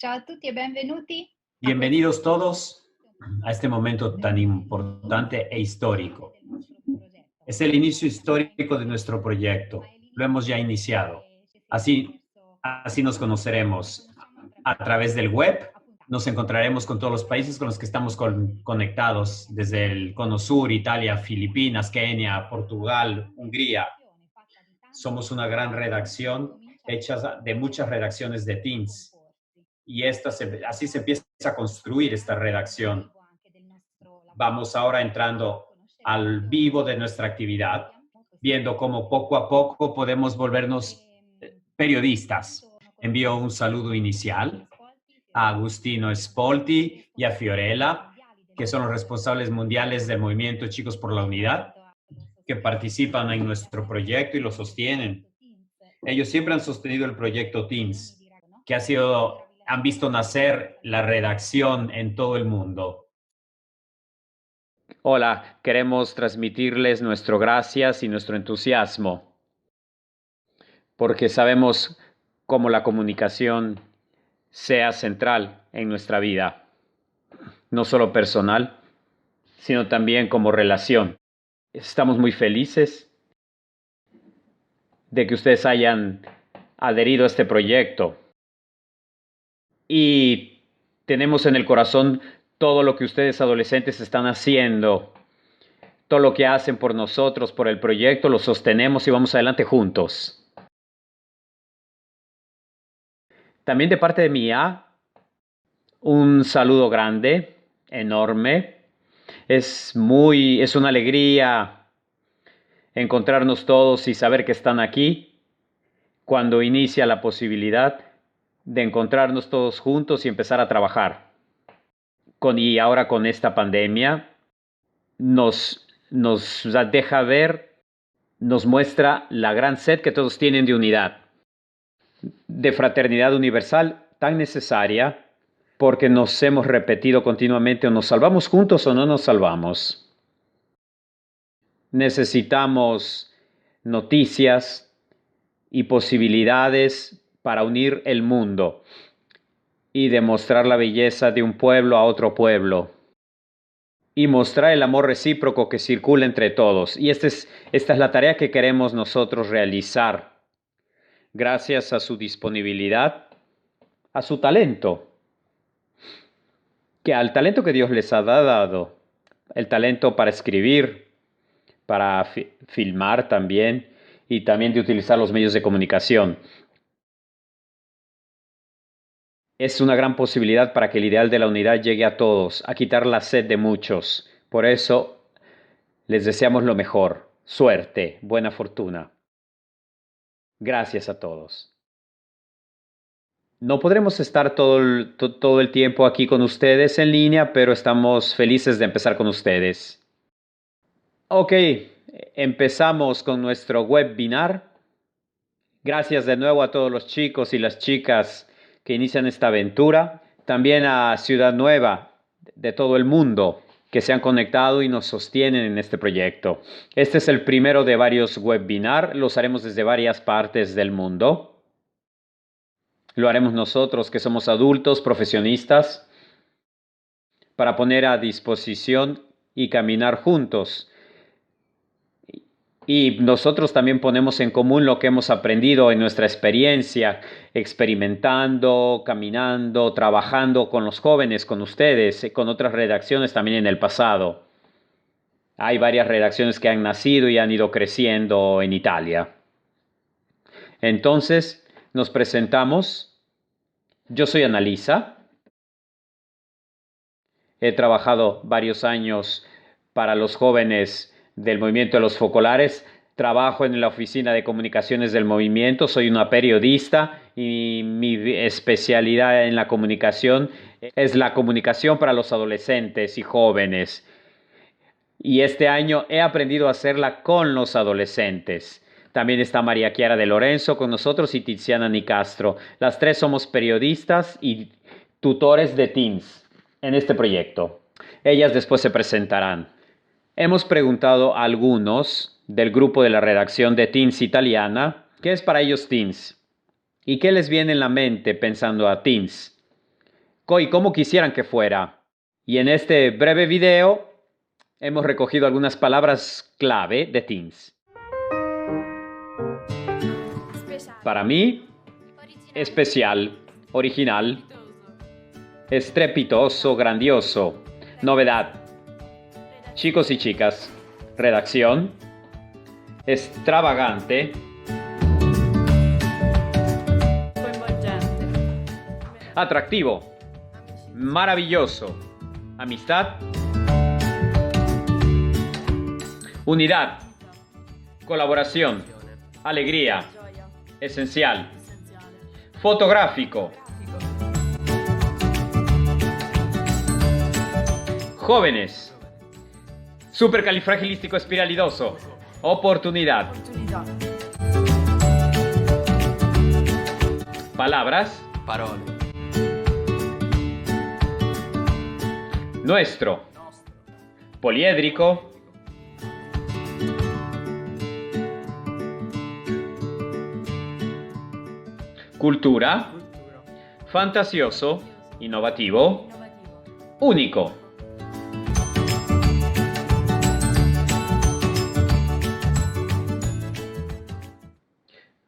Ciao a tutti e benvenuti a questo Bienvenidos todos a este momento del tan inicio importante e ufficiale histórico. del nostro progetto. Es el inicio histórico de Progetto, nuestro ma proyecto. è Lo hemos l'inizio ya iniciado. perché ci si Así, attraverso así nos ci conoceremos conosciamo a attraverso través del web. Nos appuntamenti. encontraremos con todos los países con los que estamos conectados, desde el Cono Sur, Italia, Filipinas, Kenia, Portugal, Grande Hungría. redazione fatta di tanti Somos una gran volontari che redacción cominciano hecha de muchas redacciones de a teens. comporsi. Y así se empieza a construir esta redacción. L'obiettivo anche del nostro lavoro Vamos ahora è entrando conoscere al meglio vivo de nuestra i actividad, volontari, così viendo come cómo poco a poco podemos volvernos periodistas. Buongiorno con Envío noi un saludo Agostino inicial Spolti, a Fiorella Agustino Fiorella, i Spolti y a responsabili Fiorella, mondiali del que son los movimento Chicos responsables por la mundiales Unidad, del movimiento che hanno Chicos por la Unidad, partecipato a lo que sostenere participan en e nuestro proyecto y lo rappresentano il sostienen. progetto Teams Ellos siempre han da sostenido el proyecto milioni Teens, di ragazzi, no? que han visto Meravigliosamente nacer la redacción en todo el mundo. Hola, queremos transmitirles nuestro gracias y nuestro entusiasmo, porque sabemos cómo la comunicación sea central en nuestra vida, no solo personal, sino también como relación. Estamos muy felices de que ustedes hayan adherido a este proyecto y tenemos en el corazón todo lo que ustedes adolescentes están haciendo, todo lo que hacen por nosotros, por el proyecto, lo sostenemos y vamos adelante juntos. También de parte de mía, un saludo grande, enorme. Es una alegría encontrarnos todos y saber que están aquí cuando inicia la posibilidad de encontrarnos todos juntos y empezar a trabajar. Y ahora con esta pandemia nos deja ver, nos muestra la gran sed que todos tienen de unidad, de fraternidad universal tan necesaria porque nos hemos repetido continuamente o nos salvamos juntos o no nos salvamos. Necesitamos noticias y posibilidades para unir el mundo y demostrar la belleza de un pueblo a otro pueblo y mostrar el amor recíproco que circula entre todos. Y esta es la tarea que queremos nosotros realizar gracias a su disponibilidad, a su talento, al talento que Dios les ha dado, el talento para escribir, para filmar también y también de utilizar los medios de comunicación. Es una gran posibilidad para que el ideal de la unidad llegue a todos, a quitar la sed de muchos. Por eso les deseamos lo mejor, suerte, buena fortuna. Gracias a todos. No podremos estar todo el tiempo aquí con ustedes en línea, pero estamos felices de empezar con ustedes. Ok, empezamos con nuestro webinar. Gracias de nuevo a todos los chicos y las chicas que inician esta aventura. También a Ciudad Nueva de todo el mundo que se han conectado y nos sostienen en este proyecto. Este es el primero de varios webinars. Los haremos desde varias partes del mundo. Lo haremos nosotros que somos adultos, profesionistas, para poner a disposición y caminar juntos. Y nosotros también ponemos en común lo que hemos aprendido en nuestra experiencia, experimentando, caminando, trabajando con los jóvenes, con ustedes, con otras redacciones también en el pasado. Hay varias redacciones que han nacido y han ido creciendo en Italia. Entonces, nos presentamos. Yo soy Annalisa. He trabajado varios años para los jóvenes del movimiento de los focolares. Trabajo en la oficina de comunicaciones del movimiento, soy una periodista y mi especialidad en la comunicación es la comunicación para los adolescentes y jóvenes. Y este año he aprendido a hacerla con los adolescentes. También está María Chiara de Lorenzo con nosotros y Tiziana Nicastro. Las tres somos periodistas y tutores de teens en este proyecto. Ellas después se presentarán. Hemos preguntado a algunos del grupo de la redacción de Teens Italiana qué es para ellos Teens y qué les viene en la mente pensando a Teens. y cómo quisieran que fuera. Y en este breve video hemos recogido algunas palabras clave de Teens. Para mí, especial, original, estrepitoso, grandioso, novedad. Chicos y chicas, redacción, extravagante, atractivo, maravilloso, amistad, unidad, colaboración, alegría, esencial, fotográfico, jóvenes, supercalifragilístico espiralidoso, oportunidad, palabras, Parole. nuestro, poliédrico, cultura, fantasioso, innovativo, único.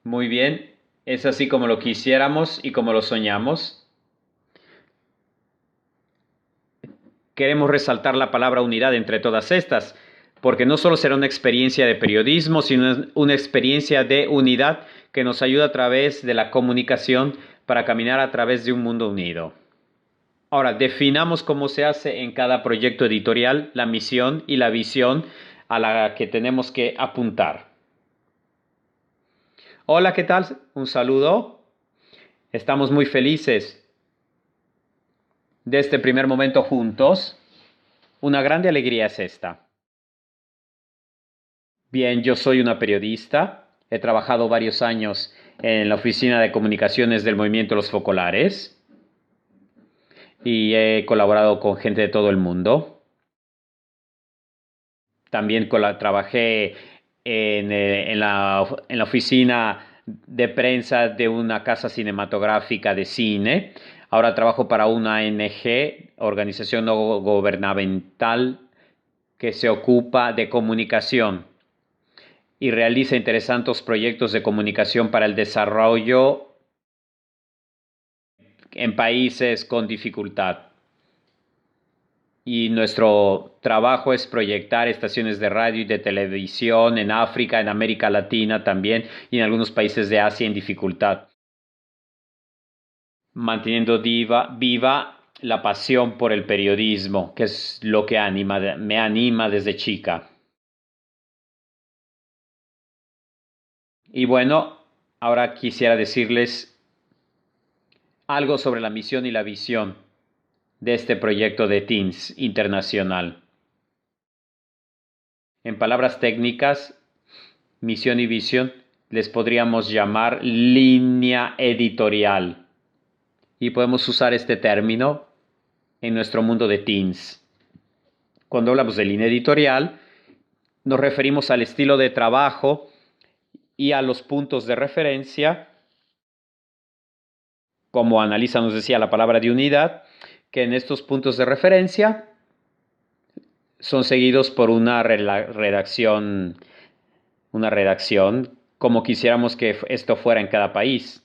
Muy bien, es así como lo quisiéramos y como lo soñamos. Queremos resaltar la palabra unidad entre todas estas, porque no solo será una experiencia de periodismo, sino una experiencia de unidad que nos ayuda a través de la comunicación para caminar a través de un mundo unido. Ahora, definamos cómo se hace en cada proyecto editorial la misión y la visión a la que tenemos que apuntar. Hola, ¿qué tal? Un saludo. Estamos muy felices de este primer momento juntos. Una grande alegría es esta. Bien, yo soy una periodista. He trabajado varios años en la oficina de comunicaciones del Movimiento Los Focolares y he colaborado con gente de todo el mundo. También trabajé en la oficina de prensa de una casa cinematográfica de cine. Ahora trabajo para una ONG, organización no gubernamental, que se ocupa de comunicación y realiza interesantes proyectos de comunicación para el desarrollo en países con dificultad. Y nuestro trabajo es proyectar estaciones de radio y de televisión en África, en América Latina también y en algunos países de Asia en dificultad, manteniendo viva la pasión por el periodismo, que es lo que me anima desde chica. Y bueno, ahora quisiera decirles algo sobre la misión y la visión de este proyecto de Teens internacional. En palabras técnicas, misión y visión les podríamos llamar línea editorial. Y podemos usar este término en nuestro mundo de Teens. Cuando hablamos de línea editorial, nos referimos al estilo de trabajo y a los puntos de referencia, como Analiza nos decía la palabra de unidad, que en estos puntos de referencia son seguidos por una redacción como quisiéramos que esto fuera en cada país.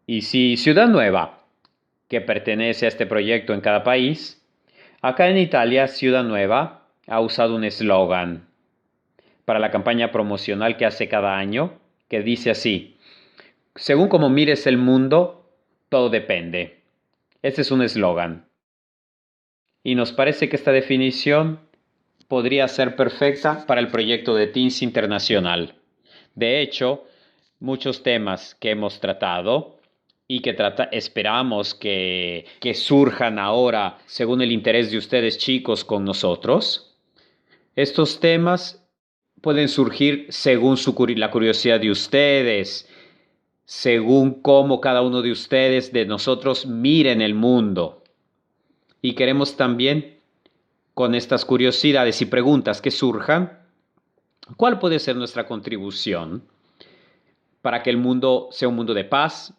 Y si Ciudad Nueva, que pertenece a este proyecto en cada país, acá en Italia Ciudad Nueva ha usado un eslogan para la campaña promocional que hace cada año, que dice así: según como mires el mundo, todo depende. Este es un eslogan. Y nos parece que esta definición podría ser perfecta para el proyecto de Teens Internacional. De hecho, muchos temas que hemos tratado y que esperamos que surjan ahora según el interés de ustedes chicos con nosotros, estos temas pueden surgir según la curiosidad de ustedes, según cómo cada uno de ustedes, de nosotros, miren el mundo. Y queremos también, con estas curiosidades y preguntas que surjan, ¿cuál puede ser nuestra contribución para que el mundo sea un mundo de paz,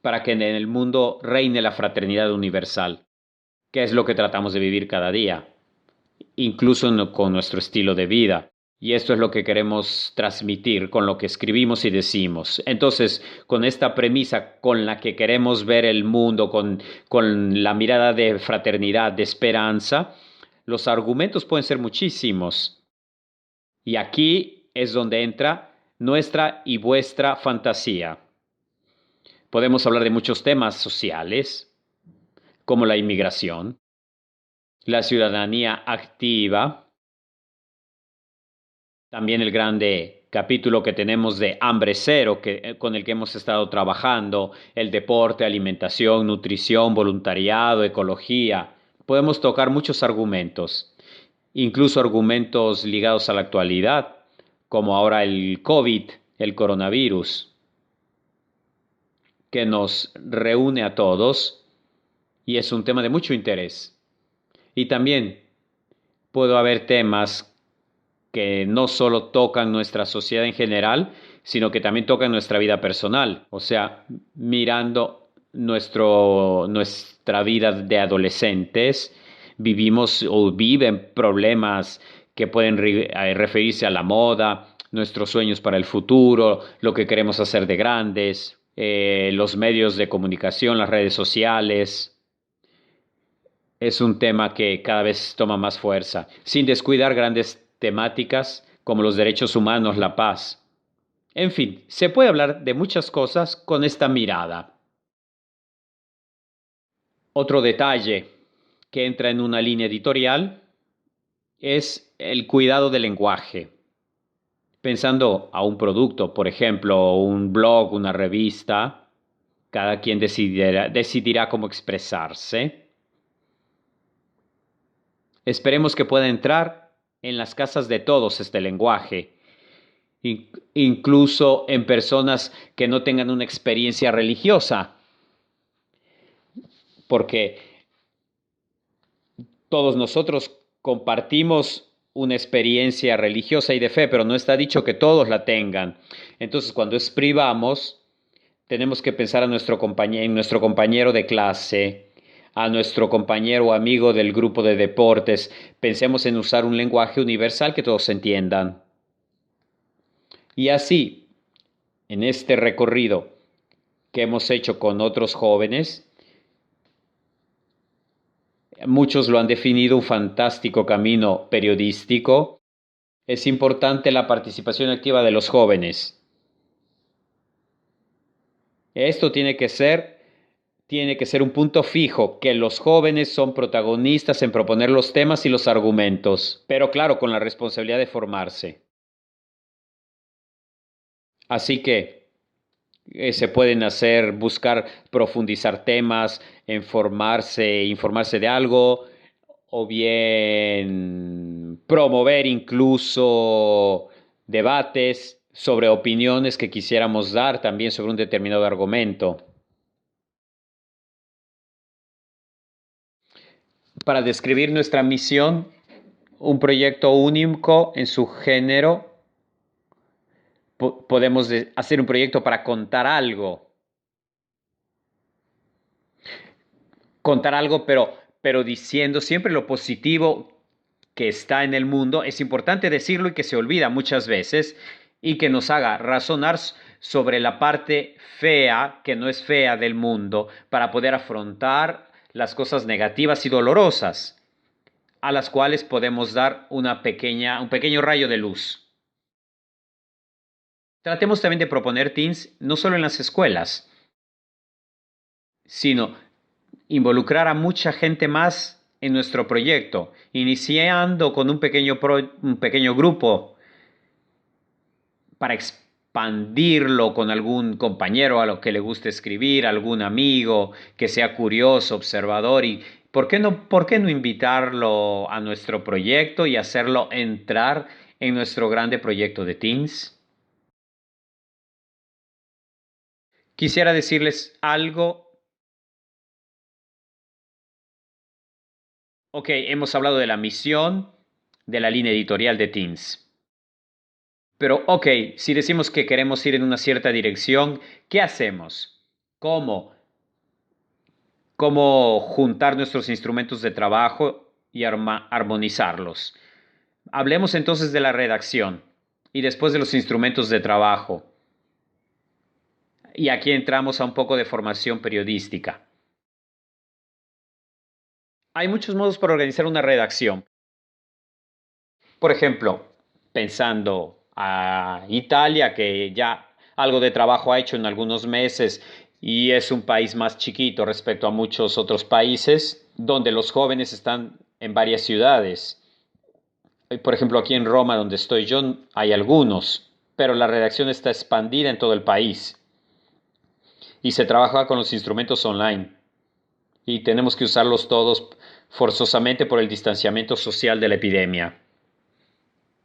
para que en el mundo reine la fraternidad universal, que es lo que tratamos de vivir cada día, incluso con nuestro estilo de vida. Y esto es lo que queremos transmitir con lo que escribimos y decimos. Entonces, con esta premisa con la que queremos ver el mundo, con la mirada de fraternidad, de esperanza, los argumentos pueden ser muchísimos. Y aquí es donde entra nuestra y vuestra fantasía. Podemos hablar de muchos temas sociales, como la inmigración, la ciudadanía activa, también el grande capítulo que tenemos de hambre cero, con el que hemos estado trabajando, el deporte, alimentación, nutrición, voluntariado, ecología. Podemos tocar muchos argumentos, incluso argumentos ligados a la actualidad, como ahora el COVID, el coronavirus, que nos reúne a todos y es un tema de mucho interés. Y también puede haber temas que no solo tocan nuestra sociedad en general, sino que también tocan nuestra vida personal. O sea, mirando nuestra vida de adolescentes, vivimos o viven problemas que pueden referirse a la moda, nuestros sueños para el futuro, lo que queremos hacer de grandes, los medios de comunicación, las redes sociales. Es un tema que cada vez toma más fuerza, sin descuidar grandes temáticas como los derechos humanos, la paz. En fin, se puede hablar de muchas cosas con esta mirada. Otro detalle que entra en una línea editorial es el cuidado del lenguaje. Pensando a un producto, por ejemplo, un blog, una revista, cada quien decidirá cómo expresarse. Esperemos que pueda entrar en las casas de todos este lenguaje, incluso en personas que no tengan una experiencia religiosa, porque todos nosotros compartimos una experiencia religiosa y de fe, pero no está dicho que todos la tengan. Entonces, cuando escribamos, tenemos que pensar en nuestro compañero de clase, a nuestro compañero o amigo del grupo de deportes. Pensemos en usar un lenguaje universal que todos entiendan. Y así, en este recorrido que hemos hecho con otros jóvenes, muchos lo han definido un fantástico camino periodístico. Es importante la participación activa de los jóvenes. Esto tiene que ser un punto fijo, que los jóvenes son protagonistas en proponer los temas y los argumentos, pero claro, con la responsabilidad de formarse. Así que se pueden buscar profundizar temas, informarse de algo, o bien promover incluso debates sobre opiniones que quisiéramos dar también sobre un determinado argumento. Para describir nuestra misión, un proyecto único en su género, podemos hacer un proyecto para contar algo. Contar algo, pero diciendo siempre lo positivo que está en el mundo. Es importante decirlo y que se olvida muchas veces y que nos haga razonar sobre la parte fea, que no es fea del mundo, para poder afrontar las cosas negativas y dolorosas, a las cuales podemos dar un pequeño rayo de luz. Tratemos también de proponer teens no solo en las escuelas, sino involucrar a mucha gente más en nuestro proyecto, iniciando con un pequeño grupo para expandirlo con algún compañero a lo que le guste escribir, algún amigo que sea curioso, observador, y ¿por qué no invitarlo a nuestro proyecto y hacerlo entrar en nuestro grande proyecto de teens? Quisiera decirles algo. Ok, hemos hablado de la misión de la línea editorial de Teens. Pero ok, si decimos que queremos ir en una cierta dirección, ¿qué hacemos? ¿Cómo cómo juntar nuestros instrumentos de trabajo y armonizarlos. Hablemos entonces de la redacción y después de los instrumentos de trabajo. Y aquí entramos a un poco de formación periodística. Hay muchos modos para organizar una redacción. Por ejemplo, pensando a Italia, que ya algo de trabajo ha hecho en algunos meses y es un país más chiquito respecto a muchos otros países, donde los jóvenes están en varias ciudades. Por ejemplo, aquí en Roma, donde estoy yo, hay algunos, pero la redacción está expandida en todo el país y se trabaja con los instrumentos online y tenemos que usarlos todos forzosamente por el distanciamiento social de la epidemia.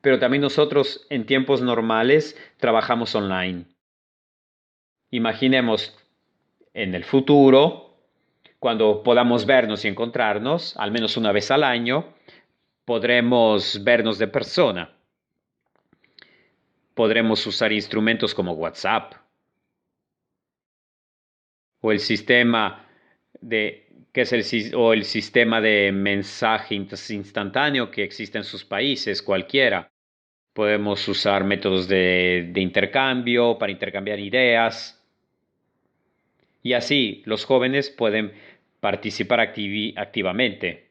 Pero también nosotros en tiempos normales trabajamos online. Imaginemos en el futuro, cuando podamos vernos y encontrarnos, al menos una vez al año, podremos vernos de persona. Podremos usar instrumentos como WhatsApp o el sistema el sistema de mensaje instantáneo que existe en sus países, cualquiera. Podemos usar métodos de intercambio para intercambiar ideas. Y así los jóvenes pueden participar activamente.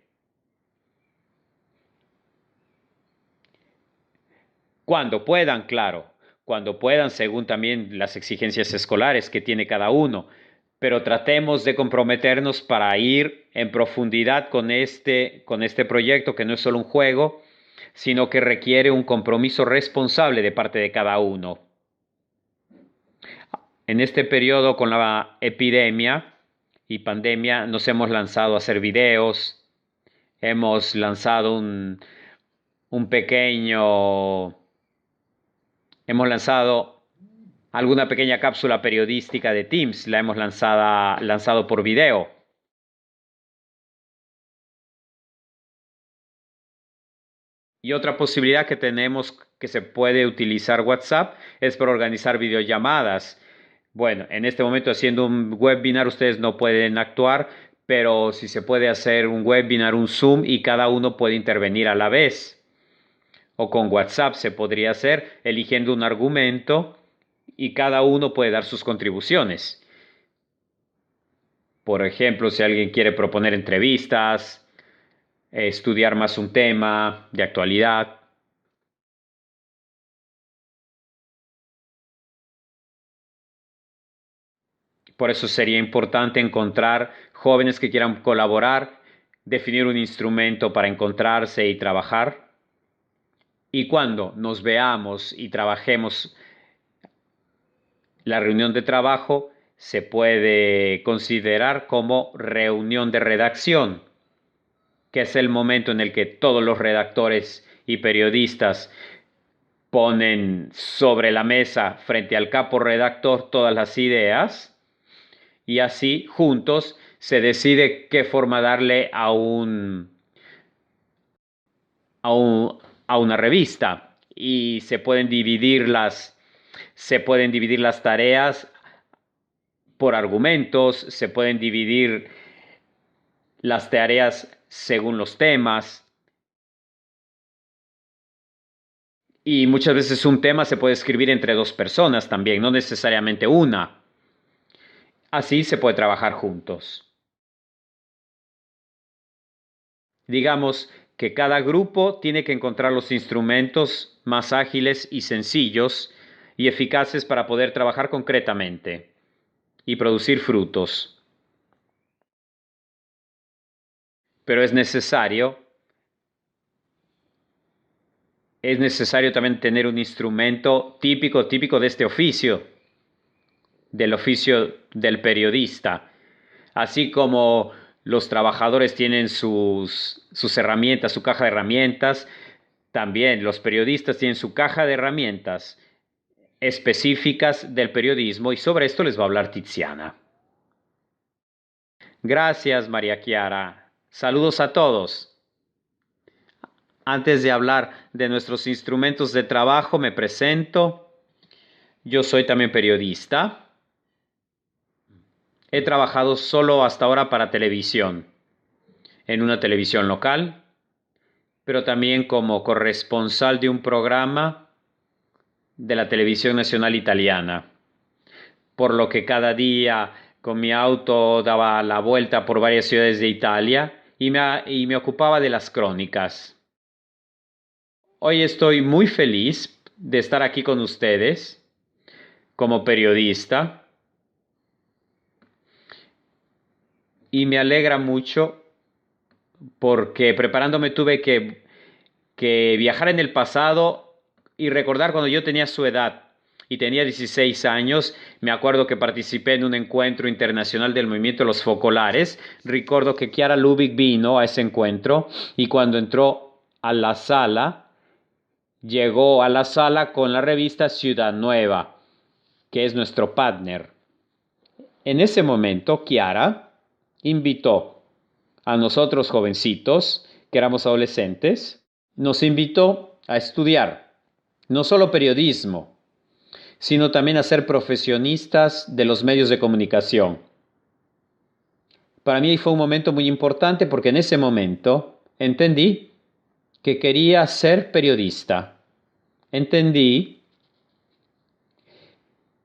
Cuando puedan, claro. Cuando puedan, según también las exigencias escolares que tiene cada uno. Pero tratemos de comprometernos para ir en profundidad con este proyecto, que no es solo un juego, sino que requiere un compromiso responsable de parte de cada uno. En este periodo con la epidemia y pandemia nos hemos lanzado a hacer videos, hemos lanzado hemos lanzado alguna pequeña cápsula periodística de Teams, la hemos lanzado por video. Y otra posibilidad que tenemos que se puede utilizar WhatsApp es para organizar videollamadas. Bueno, en este momento haciendo un webinar ustedes no pueden actuar, pero si se puede hacer un webinar, un Zoom y cada uno puede intervenir a la vez. O con WhatsApp se podría hacer eligiendo un argumento y cada uno puede dar sus contribuciones. Por ejemplo, si alguien quiere proponer entrevistas, estudiar más un tema de actualidad. Por eso sería importante encontrar jóvenes que quieran colaborar, definir un instrumento para encontrarse y trabajar. Y cuando nos veamos y trabajemos la reunión de trabajo, se puede considerar como reunión de redacción, que es el momento en el que todos los redactores y periodistas ponen sobre la mesa frente al capo redactor todas las ideas y así juntos se decide qué forma darle a una revista y se pueden dividir las tareas por argumentos, se pueden dividir las tareas según los temas. Y muchas veces un tema se puede escribir entre dos personas también, no necesariamente una. Así se puede trabajar juntos. Digamos que cada grupo tiene que encontrar los instrumentos más ágiles y sencillos y eficaces para poder trabajar concretamente y producir frutos. Pero es necesario también tener un instrumento típico de este oficio, del oficio del periodista. Así como los trabajadores tienen sus herramientas, su caja de herramientas, también los periodistas tienen su caja de herramientas específicas del periodismo y sobre esto les va a hablar Tiziana. Gracias, María Chiara. Saludos a todos. Antes de hablar de nuestros instrumentos de trabajo, me presento. Yo soy también periodista. He trabajado solo hasta ahora para televisión, en una televisión local, pero también como corresponsal de un programa de la televisión nacional italiana, por lo que cada día con mi auto daba la vuelta por varias ciudades de Italia y me ocupaba de las crónicas. Hoy estoy muy feliz de estar aquí con ustedes como periodista y me alegra mucho porque preparándome tuve que viajar en el pasado y recordar cuando yo tenía su edad y tenía 16 años. Me acuerdo que participé en un encuentro internacional del movimiento de los focolares. Recuerdo que Chiara Lubich vino a ese encuentro y cuando entró a la sala, llegó a la sala con la revista Ciudad Nueva, que es nuestro partner. En ese momento, Chiara invitó a nosotros jovencitos, que éramos adolescentes, nos invitó a estudiar no solo periodismo, sino también a ser profesionistas de los medios de comunicación. Para mí fue un momento muy importante porque en ese momento entendí que quería ser periodista. Entendí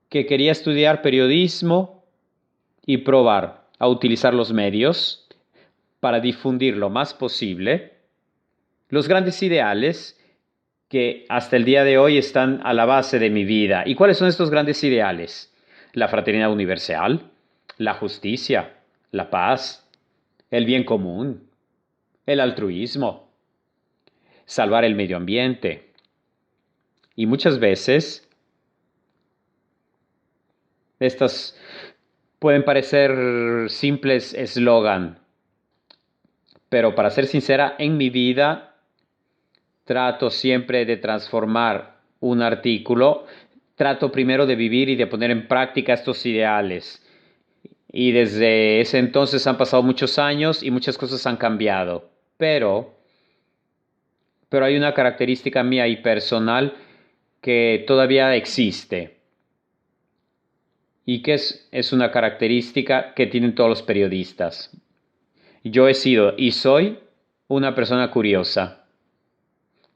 que quería estudiar periodismo y probar a utilizar los medios para difundir lo más posible los grandes ideales que hasta el día de hoy están a la base de mi vida. ¿Y cuáles son estos grandes ideales? La fraternidad universal, la justicia, la paz, el bien común, el altruismo, salvar el medio ambiente. Y muchas veces estas pueden parecer simples eslogan, pero para ser sincera, en mi vida trato siempre de transformar un artículo, trato primero de vivir y de poner en práctica estos ideales. Y desde ese entonces han pasado muchos años y muchas cosas han cambiado. Pero hay una característica mía y personal que todavía existe. Y que es una característica que tienen todos los periodistas. Yo he sido y soy una persona curiosa.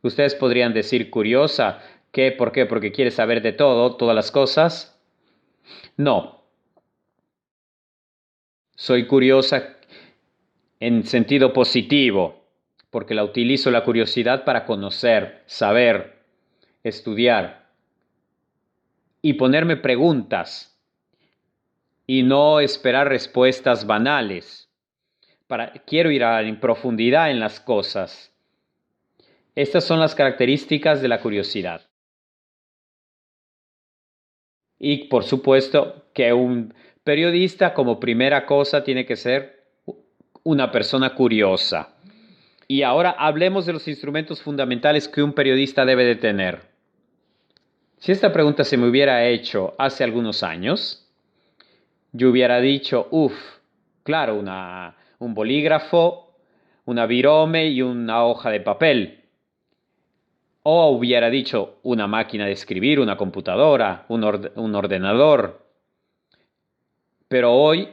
Ustedes podrían decir curiosa, ¿qué? ¿Por qué? ¿Porque quiere saber de todo, todas las cosas? No. Soy curiosa en sentido positivo, porque la utilizo la curiosidad para conocer, saber, estudiar y ponerme preguntas y no esperar respuestas banales. Quiero ir en profundidad en las cosas. Estas son las características de la curiosidad. Y por supuesto que un periodista como primera cosa tiene que ser una persona curiosa. Y ahora hablemos de los instrumentos fundamentales que un periodista debe de tener. Si esta pregunta se me hubiera hecho hace algunos años, yo hubiera dicho, claro, un bolígrafo, una virome y una hoja de papel. O hubiera dicho una máquina de escribir, una computadora, un ordenador. Pero hoy,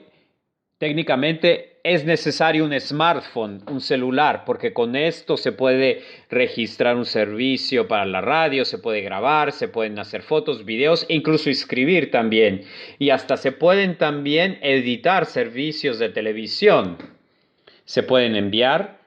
técnicamente, es necesario un smartphone, un celular, porque con esto se puede registrar un servicio para la radio, se puede grabar, se pueden hacer fotos, videos e incluso escribir también. Y hasta se pueden también editar servicios de televisión. Se pueden enviar,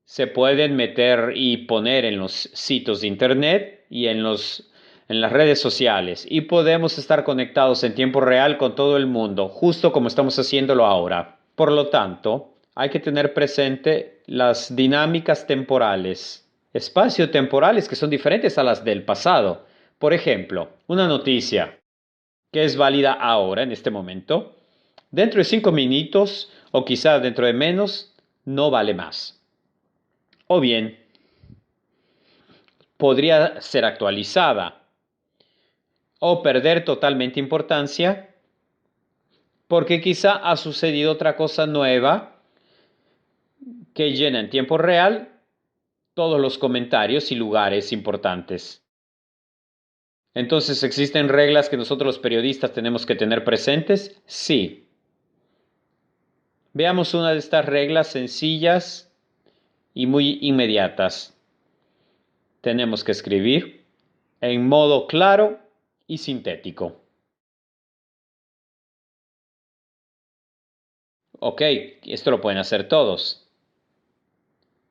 se pueden meter y poner en los sitios de internet y en las redes sociales. Y podemos estar conectados en tiempo real con todo el mundo, justo como estamos haciéndolo ahora. Por lo tanto, hay que tener presente las dinámicas temporales, espacio-temporales que son diferentes a las del pasado. Por ejemplo, una noticia que es válida ahora, en este momento, dentro de 5 minutos o quizá dentro de menos, no vale más. O bien, podría ser actualizada o perder totalmente importancia porque quizá ha sucedido otra cosa nueva que llena en tiempo real todos los comentarios y lugares importantes. Entonces, ¿existen reglas que nosotros los periodistas tenemos que tener presentes? Sí. Veamos una de estas reglas sencillas y muy inmediatas. Tenemos que escribir en modo claro y sintético. Ok, esto lo pueden hacer todos.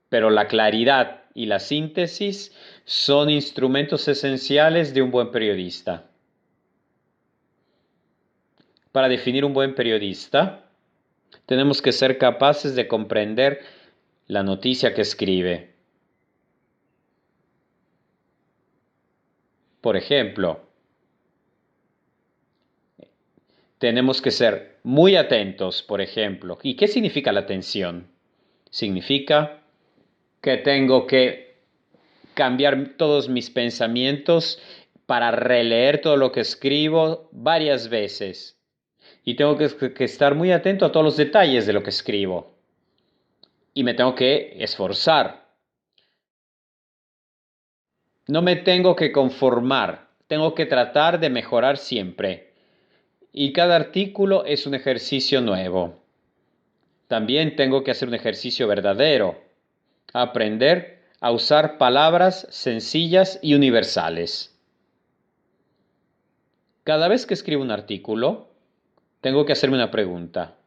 Pero la claridad y la síntesis son instrumentos esenciales de un buen periodista. Para definir un buen periodista, tenemos que ser capaces de comprender la noticia que escribe. Por ejemplo, tenemos que ser muy atentos, por ejemplo. ¿Y qué significa la atención? Significa que tengo que cambiar todos mis pensamientos para releer todo lo que escribo varias veces. Y tengo que estar muy atento a todos los detalles de lo que escribo. Y me tengo que esforzar. No me tengo que conformar. Tengo que tratar de mejorar siempre. Y cada artículo es un ejercicio nuevo. También tengo que hacer un ejercicio verdadero. Aprender a usar palabras sencillas y universales. Cada vez que escribo un artículo, tengo que hacerme una pregunta.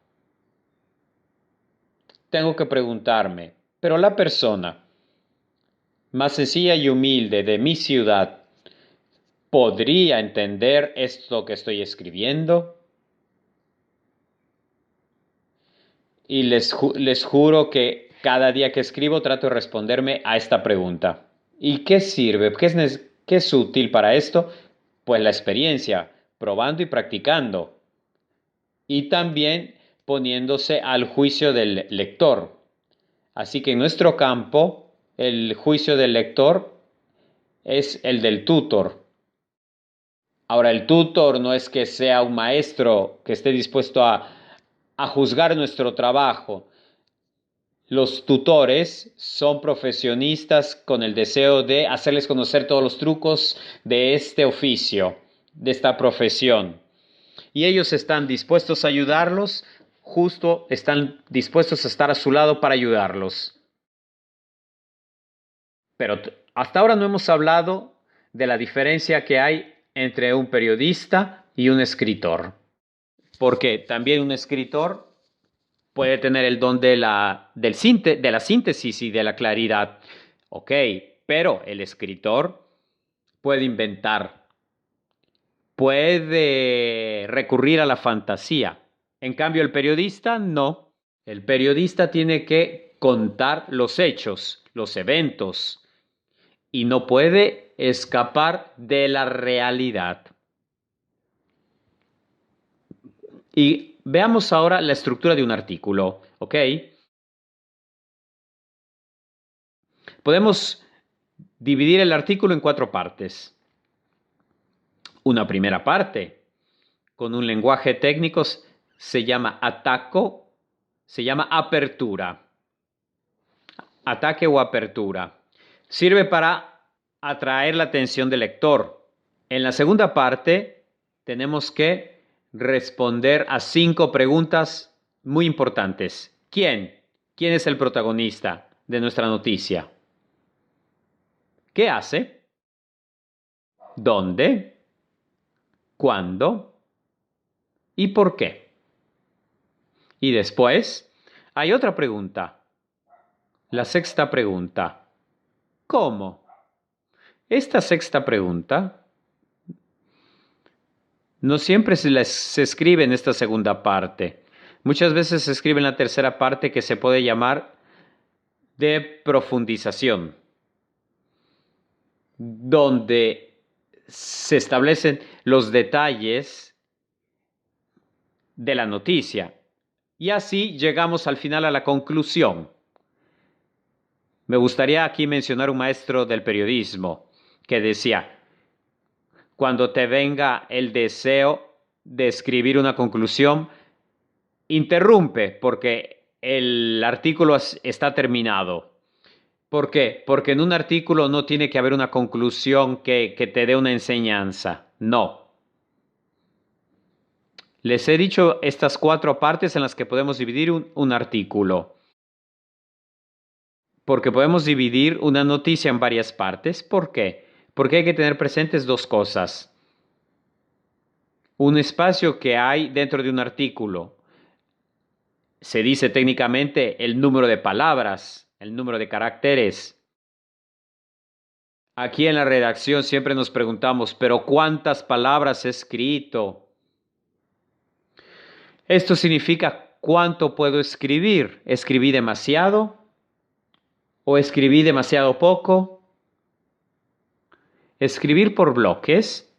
Tengo que preguntarme, pero la persona más sencilla y humilde de mi ciudad, ¿podría entender esto que estoy escribiendo? Y les juro que cada día que escribo trato de responderme a esta pregunta. ¿Y qué sirve? ¿Qué es útil para esto? Pues la experiencia, probando y practicando. Y también poniéndose al juicio del lector. Así que en nuestro campo, el juicio del lector es el del tutor. Ahora, el tutor no es que sea un maestro que esté dispuesto a juzgar nuestro trabajo. Los tutores son profesionistas con el deseo de hacerles conocer todos los trucos de este oficio, de esta profesión. Y ellos están dispuestos a ayudarlos, justo están dispuestos a estar a su lado para ayudarlos. Pero hasta ahora no hemos hablado de la diferencia que hay entre un periodista y un escritor. Porque también un escritor puede tener el don de la síntesis y de la claridad. Ok, pero el escritor puede inventar, puede recurrir a la fantasía. En cambio, el periodista no. El periodista tiene que contar los hechos, los eventos, y no puede escapar de la realidad. Y veamos ahora la estructura de un artículo, ¿ok? Podemos dividir el artículo en 4 partes. Una primera parte, con un lenguaje técnico, se llama ataco, se llama apertura. Ataque o apertura. Sirve para atraer la atención del lector. En la segunda parte, tenemos que responder a 5 preguntas muy importantes. ¿Quién? ¿Quién es el protagonista de nuestra noticia? ¿Qué hace? ¿Dónde? ¿Cuándo? ¿Y por qué? Y después hay otra pregunta. La sexta pregunta. ¿Cómo? Esta sexta pregunta no siempre se escribe en esta segunda parte. Muchas veces se escribe en la tercera parte, que se puede llamar de profundización, donde se establecen los detalles de la noticia. Y así llegamos al final a la conclusión. Me gustaría aquí mencionar un maestro del periodismo que decía: cuando te venga el deseo de escribir una conclusión, interrumpe porque el artículo está terminado. ¿Por qué? Porque en un artículo no tiene que haber una conclusión que te dé una enseñanza. No. Les he dicho estas 4 partes en las que podemos dividir un artículo. Porque podemos dividir una noticia en varias partes. ¿Por qué? Porque hay que tener presentes 2 cosas. Un espacio que hay dentro de un artículo. Se dice técnicamente el número de palabras, el número de caracteres. Aquí en la redacción siempre nos preguntamos, ¿pero cuántas palabras he escrito? Esto significa cuánto puedo escribir. ¿Escribí demasiado? ¿O escribí demasiado poco? Escribir por bloques,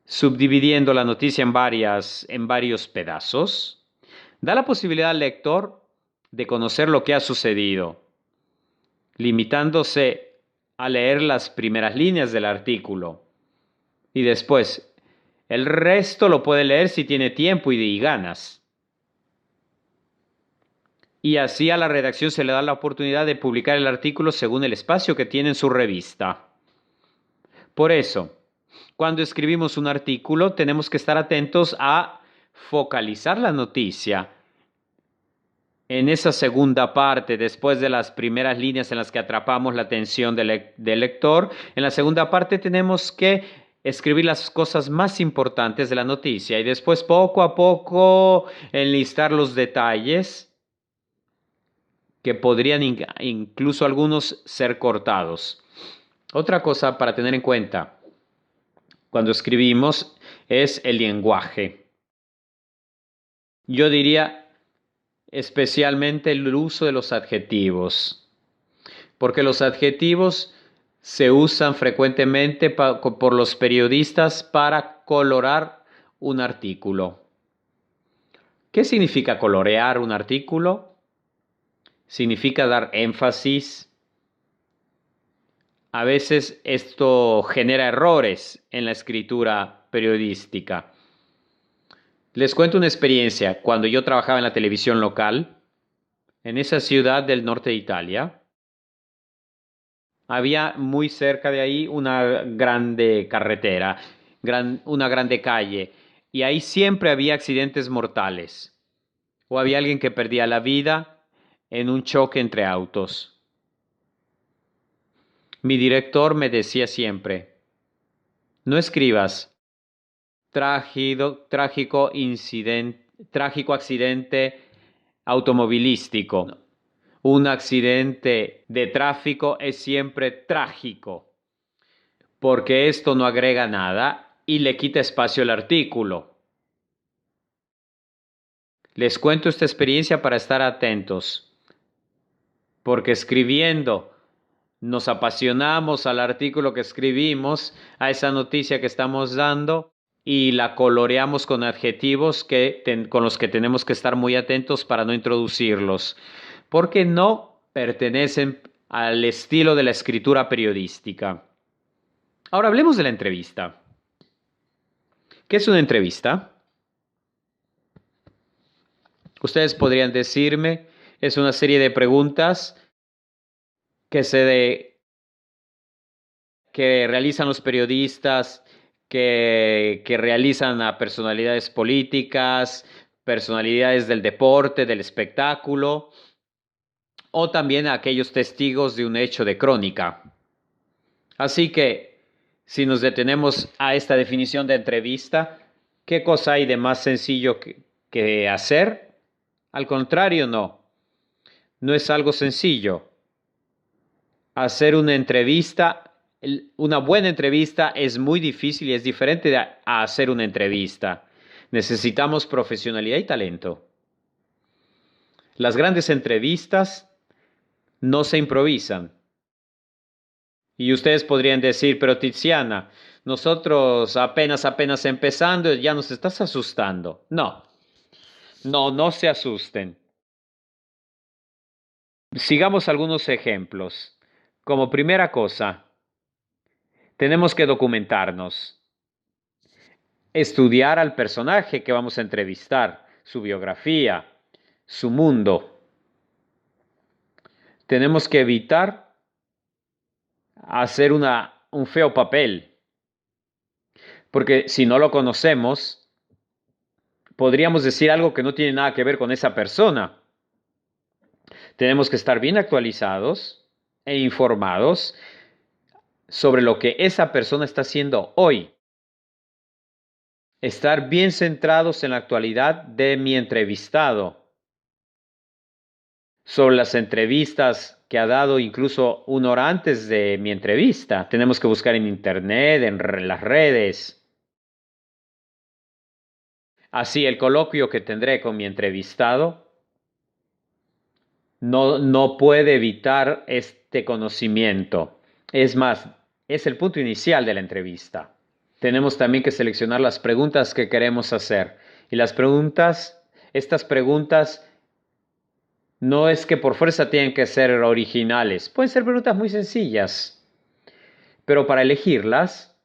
subdividiendo la noticia en varios pedazos, da la posibilidad al lector de conocer lo que ha sucedido, limitándose a leer las primeras líneas del artículo. Y después, el resto lo puede leer si tiene tiempo y ganas. Y así a la redacción se le da la oportunidad de publicar el artículo según el espacio que tiene en su revista. Por eso, cuando escribimos un artículo, tenemos que estar atentos a focalizar la noticia. En esa segunda parte, después de las primeras líneas en las que atrapamos la atención del lector, en la segunda parte tenemos que escribir las cosas más importantes de la noticia y después poco a poco enlistar los detalles que podrían incluso algunos ser cortados. Otra cosa para tener en cuenta cuando escribimos es el lenguaje. Yo diría especialmente el uso de los adjetivos, porque los adjetivos se usan frecuentemente por los periodistas para colorar un artículo. ¿Qué significa colorear un artículo? Significa dar énfasis. A veces esto genera errores en la escritura periodística. Les cuento una experiencia. Cuando yo trabajaba en la televisión local, en esa ciudad del norte de Italia, había muy cerca de ahí una grande carretera, una grande calle, y ahí siempre había accidentes mortales, o había alguien que perdía la vida en un choque entre autos. Mi director me decía siempre, no escribas trágico accidente automovilístico. No. Un accidente de tráfico es siempre trágico, porque esto no agrega nada y le quita espacio al artículo. Les cuento esta experiencia para estar atentos, porque escribiendo nos apasionamos al artículo que escribimos, a esa noticia que estamos dando, y la coloreamos con adjetivos con los que tenemos que estar muy atentos para no introducirlos, porque no pertenecen al estilo de la escritura periodística. Ahora hablemos de la entrevista. ¿Qué es una entrevista? Ustedes podrían decirme, es una serie de preguntas que realizan los periodistas, que realizan a personalidades políticas, personalidades del deporte, del espectáculo, o también a aquellos testigos de un hecho de crónica. Así que, si nos detenemos a esta definición de entrevista, ¿qué cosa hay de más sencillo que hacer? Al contrario, no. No es algo sencillo. Hacer una entrevista, una buena entrevista es muy difícil y es diferente a hacer una entrevista. Necesitamos profesionalidad y talento. Las grandes entrevistas no se improvisan. Y ustedes podrían decir, pero Tiziana, nosotros apenas empezando, ya nos estás asustando. No se asusten. Sigamos algunos ejemplos. Como primera cosa, tenemos que documentarnos, estudiar al personaje que vamos a entrevistar, su biografía, su mundo. Tenemos que evitar hacer un feo papel, porque si no lo conocemos, podríamos decir algo que no tiene nada que ver con esa persona. Tenemos que estar bien actualizados e informados sobre lo que esa persona está haciendo hoy. Estar bien centrados en la actualidad de mi entrevistado, sobre las entrevistas que ha dado incluso una hora antes de mi entrevista. Tenemos que buscar en internet, en las redes. Así, el coloquio que tendré con mi entrevistado no puede evitar este conocimiento. Es más, es el punto inicial de la entrevista. Tenemos también que seleccionar las preguntas que queremos hacer. Y estas preguntas no es que por fuerza tienen que ser originales. Pueden ser preguntas muy sencillas. Pero para elegirlas,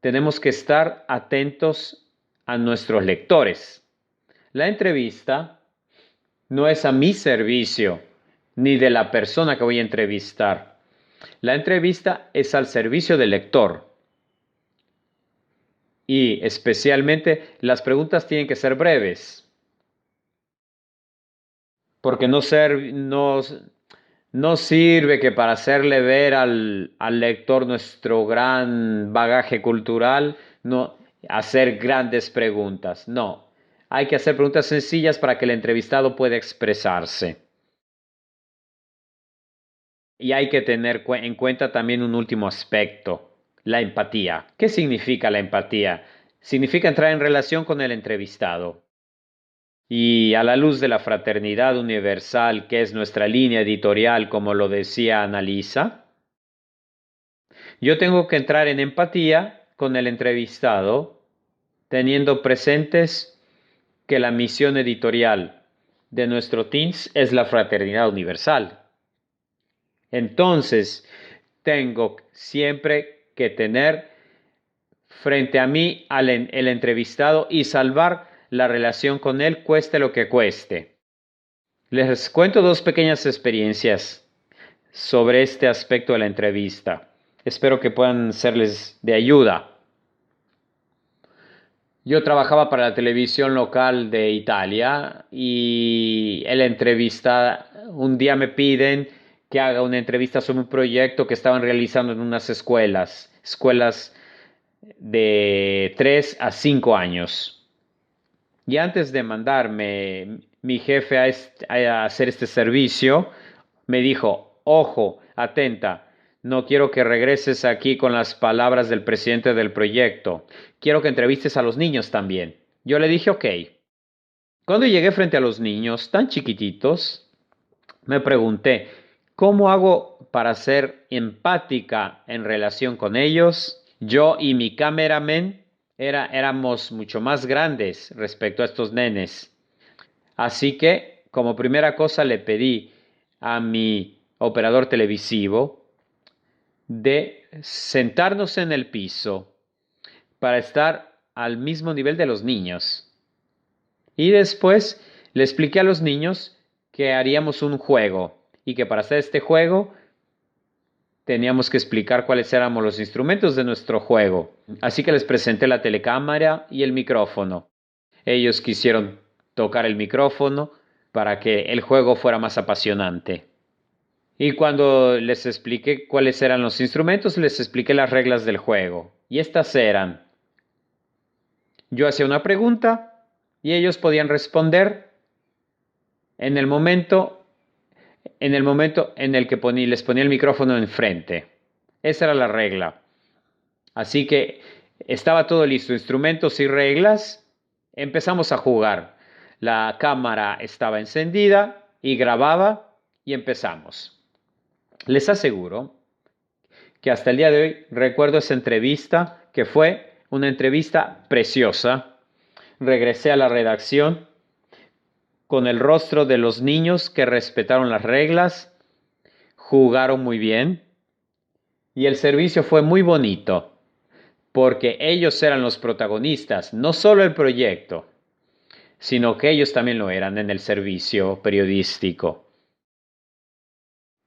tenemos que estar atentos a nuestros lectores. La entrevista no es a mi servicio, ni de la persona que voy a entrevistar. La entrevista es al servicio del lector. Y especialmente las preguntas tienen que ser breves. Porque no sirve que para hacerle ver al lector nuestro gran bagaje cultural, no hacer grandes preguntas. No, hay que hacer preguntas sencillas para que el entrevistado pueda expresarse. Y hay que tener en cuenta también un último aspecto, la empatía. ¿Qué significa la empatía? Significa entrar en relación con el entrevistado. Y a la luz de la fraternidad universal, que es nuestra línea editorial, como lo decía Annalisa, yo tengo que entrar en empatía con el entrevistado, teniendo presentes que la misión editorial de nuestro Teams es la fraternidad universal. Entonces, tengo siempre que tener frente a mí el entrevistado y salvar la relación con él, cueste lo que cueste. Les cuento dos pequeñas experiencias sobre este aspecto de la entrevista. Espero que puedan serles de ayuda. Yo trabajaba para la televisión local de Italia y un día me piden que haga una entrevista sobre un proyecto que estaban realizando en unas escuelas de 3 a 5 años. Y antes de mandarme mi jefe a hacer este servicio, me dijo, ojo, atenta, no quiero que regreses aquí con las palabras del presidente del proyecto. Quiero que entrevistes a los niños también. Yo le dije, ok. Cuando llegué frente a los niños tan chiquititos, me pregunté, ¿cómo hago para ser empática en relación con ellos? Yo y mi cameraman éramos mucho más grandes respecto a estos nenes. Así que, como primera cosa, le pedí a mi operador televisivo de sentarnos en el piso para estar al mismo nivel de los niños. Y después le expliqué a los niños que haríamos un juego y que para hacer este juego teníamos que explicar cuáles éramos los instrumentos de nuestro juego. Así que les presenté la telecámara y el micrófono. Ellos quisieron tocar el micrófono para que el juego fuera más apasionante. Y cuando les expliqué cuáles eran los instrumentos, les expliqué las reglas del juego. Y estas eran: yo hacía una pregunta y ellos podían responder en el momento en el que les ponía el micrófono enfrente. Esa era la regla. Así que estaba todo listo, instrumentos y reglas. Empezamos a jugar. La cámara estaba encendida y grababa y empezamos. Les aseguro que hasta el día de hoy recuerdo esa entrevista, que fue una entrevista preciosa. Regresé a la redacción con el rostro de los niños que respetaron las reglas, jugaron muy bien y el servicio fue muy bonito porque ellos eran los protagonistas, no solo el proyecto, sino que ellos también lo eran en el servicio periodístico.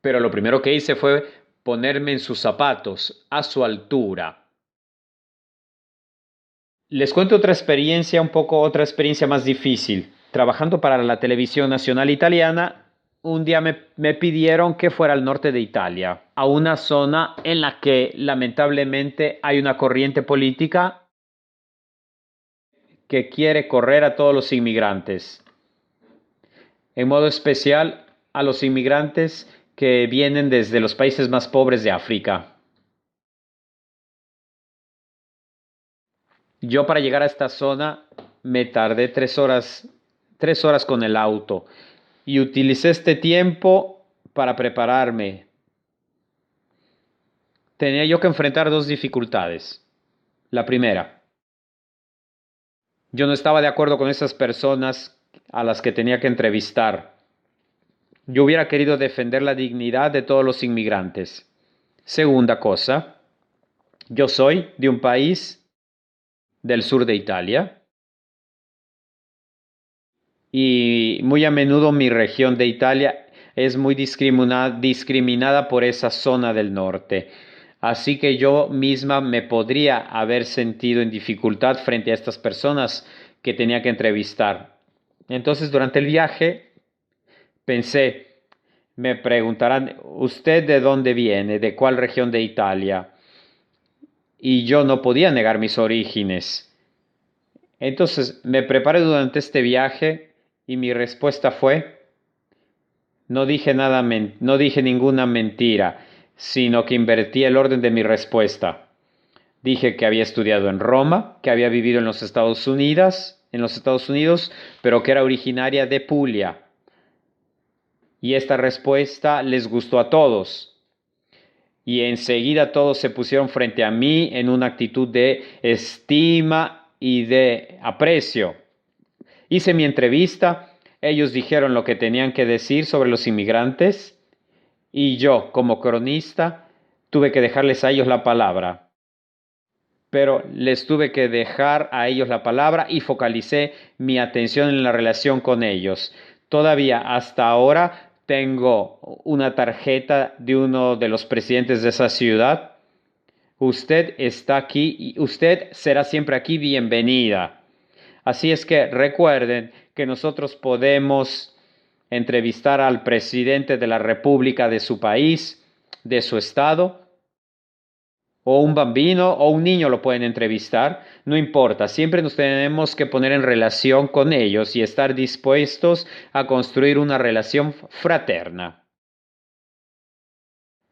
Pero lo primero que hice fue ponerme en sus zapatos, a su altura. Les cuento otra experiencia, otra experiencia más difícil. Trabajando para la televisión nacional italiana, un día me pidieron que fuera al norte de Italia, a una zona en la que lamentablemente hay una corriente política que quiere correr a todos los inmigrantes, en modo especial a los inmigrantes que vienen desde los países más pobres de África. Yo para llegar a esta zona me tardé 3 horas con el auto y utilicé este tiempo para prepararme. Tenía yo que enfrentar dos dificultades. La primera, yo no estaba de acuerdo con esas personas a las que tenía que entrevistar. Yo hubiera querido defender la dignidad de todos los inmigrantes. Segunda cosa, yo soy de un país del sur de Italia y muy a menudo mi región de Italia es muy discriminada por esa zona del norte. Así que yo misma me podría haber sentido en dificultad frente a estas personas que tenía que entrevistar. Entonces, durante el viaje, pensé, me preguntarán, ¿usted de dónde viene? ¿De cuál región de Italia? Y yo no podía negar mis orígenes. Entonces, me preparé durante este viaje y mi respuesta fue, no dije no dije ninguna mentira, sino que invertí el orden de mi respuesta. Dije que había estudiado en Roma, que había vivido en los Estados Unidos, pero que era originaria de Puglia. Y esta respuesta les gustó a todos. Y enseguida todos se pusieron frente a mí en una actitud de estima y de aprecio. Hice mi entrevista, ellos dijeron lo que tenían que decir sobre los inmigrantes y yo, como cronista, tuve que dejarles a ellos la palabra. Pero les tuve que dejar a ellos la palabra y focalicé mi atención en la relación con ellos. Todavía hasta ahora tengo una tarjeta de uno de los presidentes de esa ciudad. Usted está aquí y usted será siempre aquí bienvenida. Así es que recuerden que nosotros podemos entrevistar al presidente de la República de su país, de su estado, o un bambino o un niño lo pueden entrevistar, no importa, siempre nos tenemos que poner en relación con ellos y estar dispuestos a construir una relación fraterna.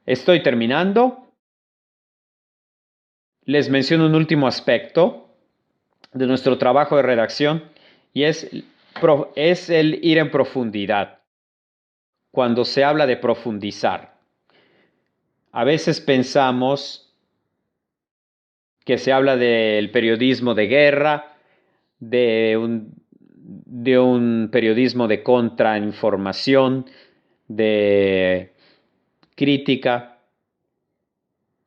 Estoy terminando. Les menciono un último aspecto de nuestro trabajo de redacción y es el ir en profundidad. Cuando se habla de profundizar, a veces pensamos que se habla del periodismo de guerra, de un periodismo de contrainformación, de crítica.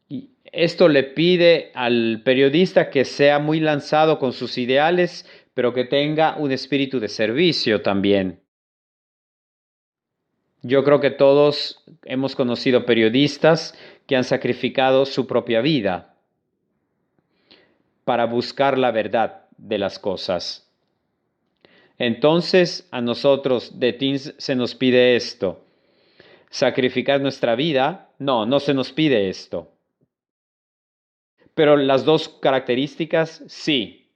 Y esto le pide al periodista que sea muy lanzado con sus ideales, pero que tenga un espíritu de servicio también. Yo creo que todos hemos conocido periodistas que han sacrificado su propia vida para buscar la verdad de las cosas. Entonces, a nosotros de Teens se nos pide esto. ¿Sacrificar nuestra vida? No se nos pide esto. Pero las dos características, sí.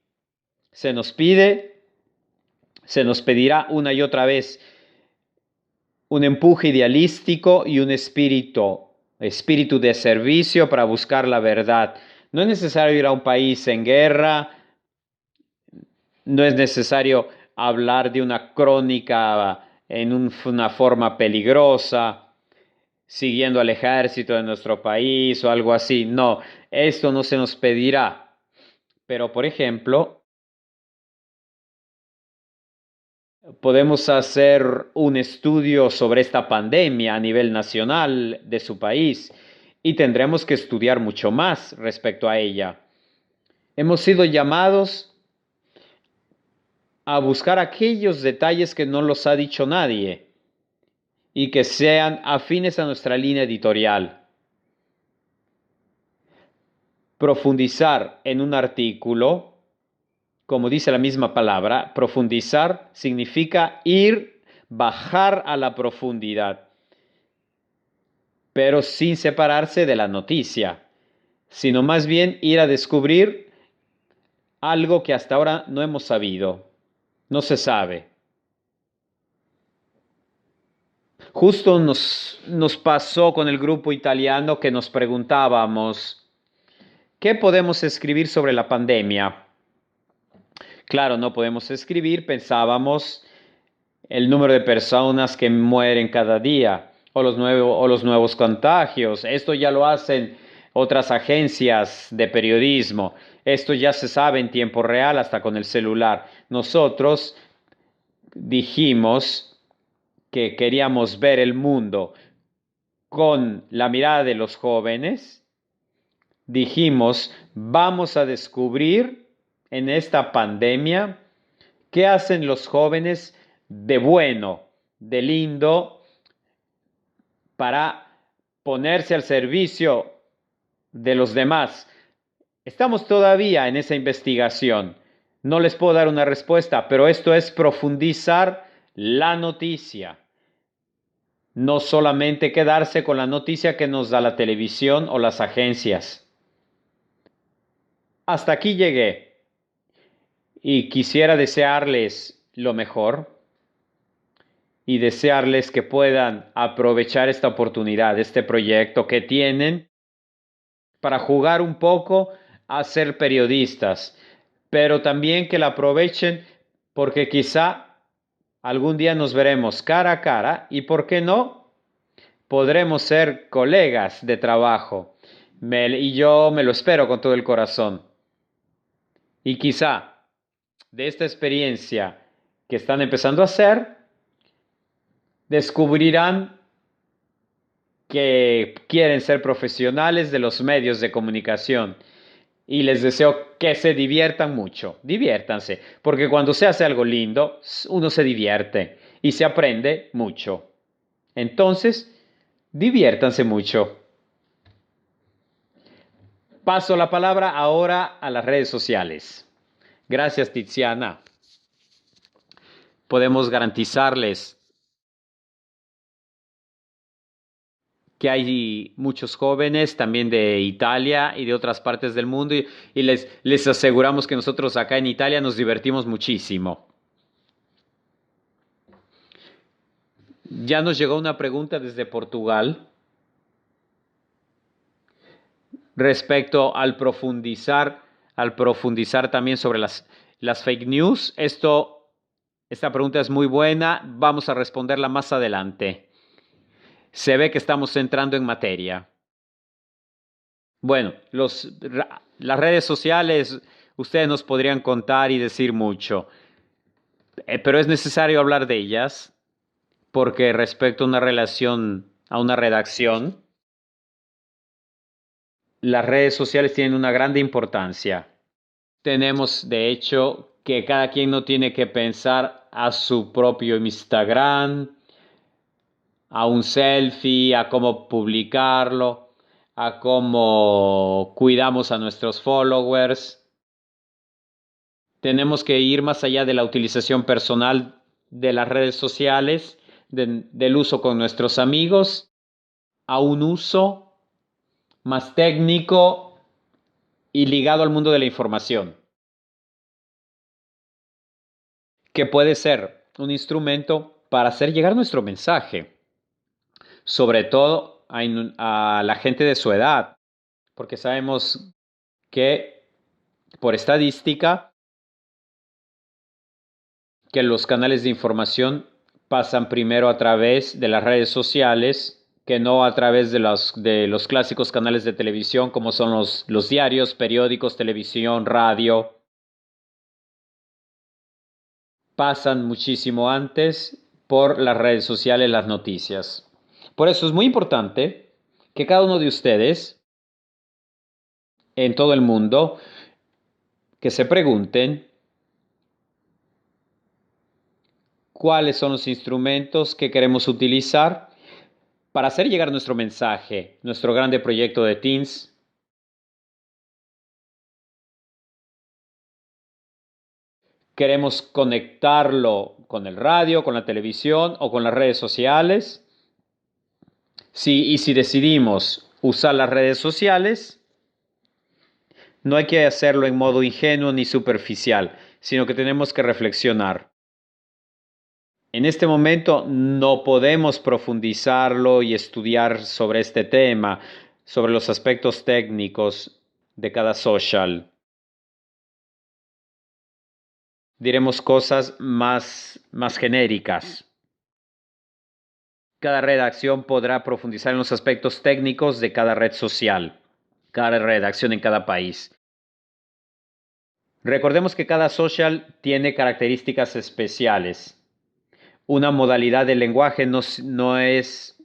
Se nos pedirá una y otra vez un empuje idealístico y un espíritu de servicio para buscar la verdad. No es necesario ir a un país en guerra, no es necesario hablar de una crónica en una forma peligrosa, siguiendo al ejército de nuestro país o algo así. No, esto no se nos pedirá. Pero, por ejemplo, podemos hacer un estudio sobre esta pandemia a nivel nacional de su país y tendremos que estudiar mucho más respecto a ella. Hemos sido llamados a buscar aquellos detalles que no los ha dicho nadie y que sean afines a nuestra línea editorial. Profundizar en un artículo como dice la misma palabra, profundizar significa ir, bajar a la profundidad, pero sin separarse de la noticia, sino más bien ir a descubrir algo que hasta ahora no hemos sabido, no se sabe. Justo nos pasó con el grupo italiano que nos preguntábamos, ¿qué podemos escribir sobre la pandemia? Claro, no podemos escribir, pensábamos, el número de personas que mueren cada día o los nuevos contagios. Esto ya lo hacen otras agencias de periodismo. Esto ya se sabe en tiempo real hasta con el celular. Nosotros dijimos que queríamos ver el mundo con la mirada de los jóvenes. Dijimos, vamos a descubrir en esta pandemia qué hacen los jóvenes de bueno, de lindo, para ponerse al servicio de los demás. Estamos todavía en esa investigación. No les puedo dar una respuesta, pero esto es profundizar la noticia. No solamente quedarse con la noticia que nos da la televisión o las agencias. Hasta aquí llegué y quisiera desearles lo mejor y desearles que puedan aprovechar esta oportunidad, este proyecto que tienen para jugar un poco a ser periodistas, pero también que la aprovechen porque quizá algún día nos veremos cara a cara y, ¿por qué no?, podremos ser colegas de trabajo. Y yo me lo espero con todo el corazón. Y quizá de esta experiencia que están empezando a hacer, descubrirán que quieren ser profesionales de los medios de comunicación. Y les deseo que se diviertan mucho. Diviértanse, porque cuando se hace algo lindo, uno se divierte y se aprende mucho. Entonces, diviértanse mucho. Paso la palabra ahora a las redes sociales. Gracias, Tiziana. Podemos garantizarles que hay muchos jóvenes también de Italia y de otras partes del mundo y les aseguramos que nosotros acá en Italia nos divertimos muchísimo. Ya nos llegó una pregunta desde Portugal respecto al profundizar también sobre las fake news. Esta pregunta es muy buena, vamos a responderla más adelante. Se ve que estamos entrando en materia. Bueno, las redes sociales, ustedes nos podrían contar y decir mucho, pero es necesario hablar de ellas porque respecto a una relación, a una redacción, las redes sociales tienen una grande importancia. Tenemos, de hecho, que cada quien no tiene que pensar a su propio Instagram, a un selfie, a cómo publicarlo, a cómo cuidamos a nuestros followers. Tenemos que ir más allá de la utilización personal de las redes sociales, del uso con nuestros amigos, a un uso más técnico y ligado al mundo de la información, que puede ser un instrumento para hacer llegar nuestro mensaje, sobre todo a la gente de su edad, porque sabemos que por estadística que los canales de información pasan primero a través de las redes sociales que no a través de los clásicos canales de televisión como son los diarios, periódicos, televisión, radio. Pasan muchísimo antes por las redes sociales las noticias. Por eso es muy importante que cada uno de ustedes en todo el mundo que se pregunten cuáles son los instrumentos que queremos utilizar para hacer llegar nuestro mensaje, nuestro grande proyecto de Teens queremos conectarlo con el radio, con la televisión o con las redes sociales. Y si decidimos usar las redes sociales, no hay que hacerlo en modo ingenuo ni superficial, sino que tenemos que reflexionar. En este momento no podemos profundizarlo y estudiar sobre este tema, sobre los aspectos técnicos de cada social. Diremos cosas más genéricas. Cada redacción podrá profundizar en los aspectos técnicos de cada red social, cada redacción en cada país. Recordemos que cada social tiene características especiales. Una modalidad del lenguaje no es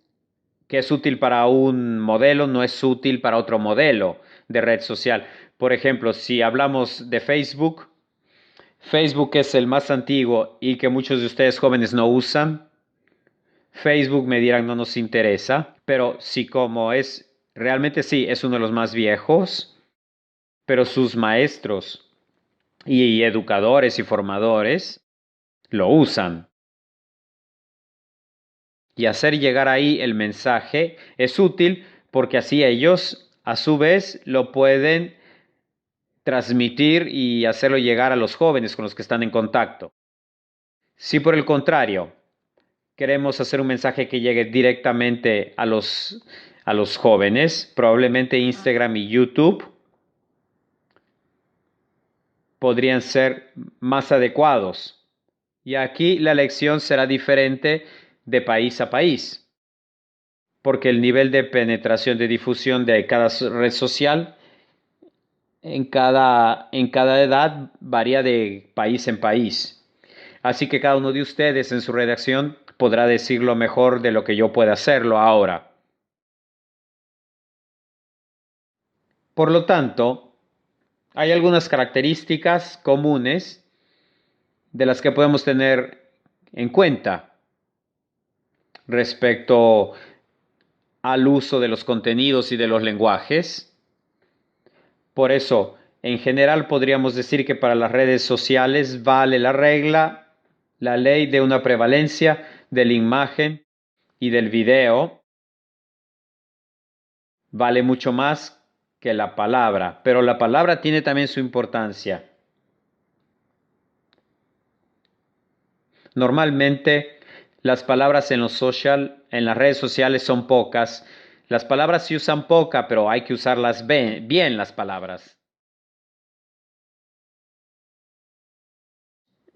que es útil para un modelo, no es útil para otro modelo de red social. Por ejemplo, si hablamos de Facebook, Facebook es el más antiguo y que muchos de ustedes jóvenes no usan. Facebook me dirán no nos interesa, pero sí como es, realmente sí, es uno de los más viejos, pero sus maestros y educadores y formadores lo usan. Y hacer llegar ahí el mensaje es útil porque así ellos a su vez lo pueden transmitir y hacerlo llegar a los jóvenes con los que están en contacto. Si por el contrario queremos hacer un mensaje que llegue directamente a los jóvenes, probablemente Instagram y YouTube podrían ser más adecuados. Y aquí la elección será diferente de país a país, porque el nivel de penetración de difusión de cada red social en cada edad varía de país en país. Así que cada uno de ustedes en su redacción podrá decirlo mejor de lo que yo pueda hacerlo ahora. Por lo tanto, hay algunas características comunes de las que podemos tener en cuenta respecto al uso de los contenidos y de los lenguajes. Por eso, en general podríamos decir que para las redes sociales vale la ley de una prevalencia de la imagen y del video. Vale mucho más que la palabra, pero la palabra tiene también su importancia. Normalmente las palabras en las redes sociales son pocas. Las palabras se usan poca, pero hay que usarlas bien las palabras.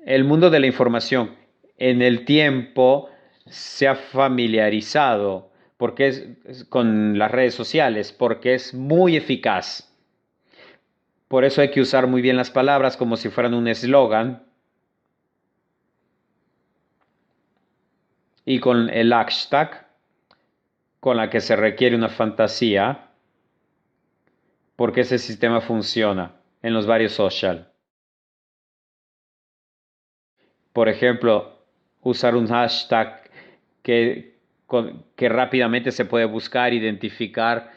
El mundo de la información en el tiempo se ha familiarizado con las redes sociales porque es muy eficaz. Por eso hay que usar muy bien las palabras como si fueran un eslogan. Y con el hashtag, con la que se requiere una fantasía, porque ese sistema funciona en los varios social. Por ejemplo, usar un hashtag que rápidamente se puede buscar, identificar,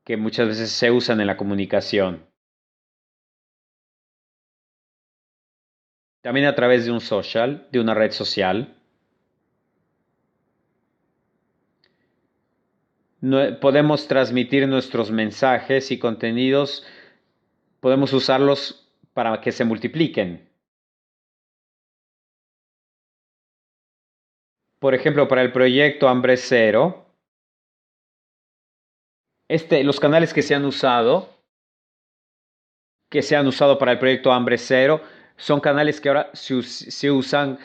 que muchas veces se usan en la comunicación. También a través de un social, de una red social. Podemos transmitir nuestros mensajes y contenidos, podemos usarlos para que se multipliquen. Por ejemplo, para el proyecto Hambre Cero, los canales que se han usado para el proyecto Hambre Cero, son canales que ahora se usan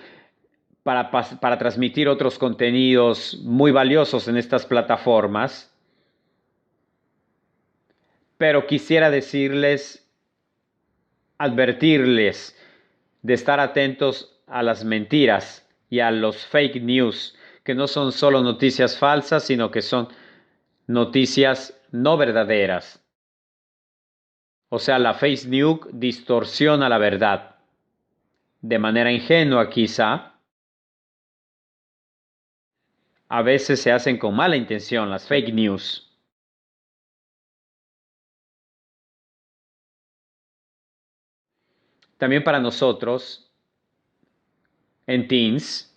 para transmitir otros contenidos muy valiosos en estas plataformas. Pero quisiera advertirles de estar atentos a las mentiras y a los fake news, que no son solo noticias falsas, sino que son noticias no verdaderas. O sea, la fake news distorsiona la verdad. De manera ingenua quizá. A veces se hacen con mala intención las fake news. También para nosotros en Teams.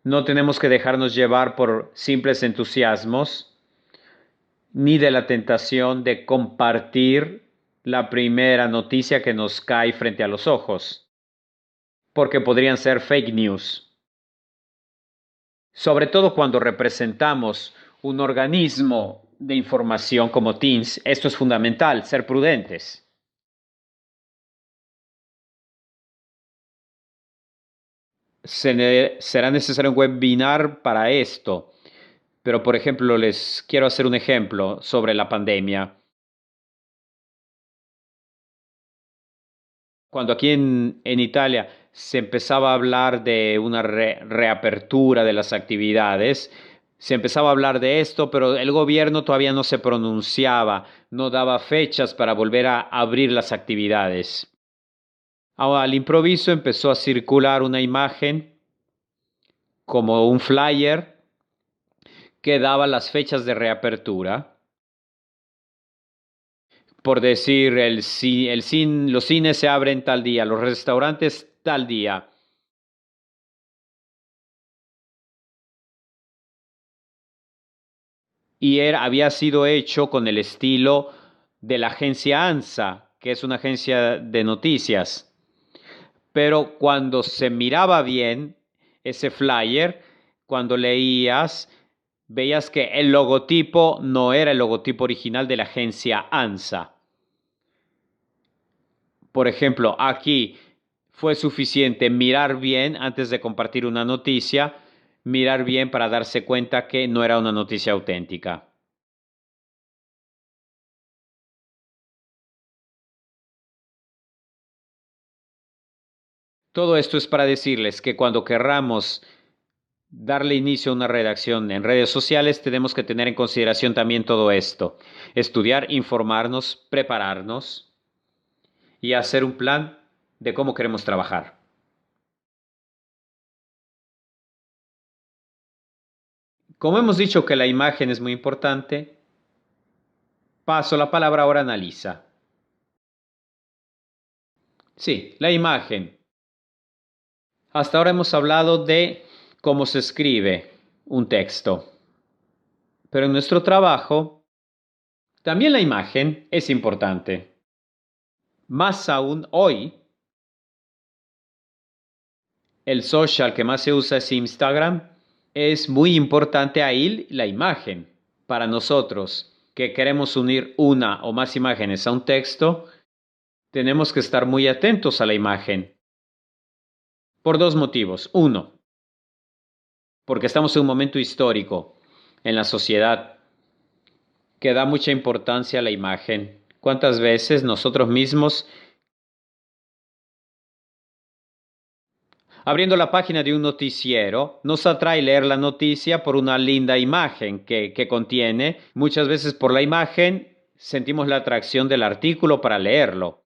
No tenemos que dejarnos llevar por simples entusiasmos, ni de la tentación de compartir la primera noticia que nos cae frente a los ojos, porque podrían ser fake news. Sobre todo cuando representamos un organismo de información como Teams, esto es fundamental, ser prudentes. Será necesario un webinar para esto, pero por ejemplo, les quiero hacer un ejemplo sobre la pandemia. Cuando aquí en Italia se empezaba a hablar de una reapertura de las actividades, se empezaba a hablar de esto, pero el gobierno todavía no se pronunciaba, no daba fechas para volver a abrir las actividades. Al improviso empezó a circular una imagen como un flyer que daba las fechas de reapertura. Por decir, los cines se abren tal día, los restaurantes tal día. Y había sido hecho con el estilo de la agencia ANSA, que es una agencia de noticias. Pero cuando se miraba bien ese flyer, cuando leías, veías que el logotipo no era el logotipo original de la agencia ANSA. Por ejemplo, aquí fue suficiente mirar bien antes de compartir una noticia, mirar bien para darse cuenta que no era una noticia auténtica. Todo esto es para decirles que cuando querramos darle inicio a una redacción en redes sociales, tenemos que tener en consideración también todo esto. Estudiar, informarnos, prepararnos y hacer un plan de cómo queremos trabajar. Como hemos dicho que la imagen es muy importante, paso la palabra ahora a Analisa. Sí, la imagen. Hasta ahora hemos hablado de cómo se escribe un texto. Pero en nuestro trabajo, también la imagen es importante. Más aún hoy, el social que más se usa es Instagram. Es muy importante ahí la imagen. Para nosotros que queremos unir una o más imágenes a un texto, tenemos que estar muy atentos a la imagen. Por dos motivos. Uno, porque estamos en un momento histórico en la sociedad que da mucha importancia a la imagen. ¿Cuántas veces nosotros mismos, abriendo la página de un noticiero, nos atrae leer la noticia por una linda imagen que contiene? Muchas veces por la imagen sentimos la atracción del artículo para leerlo.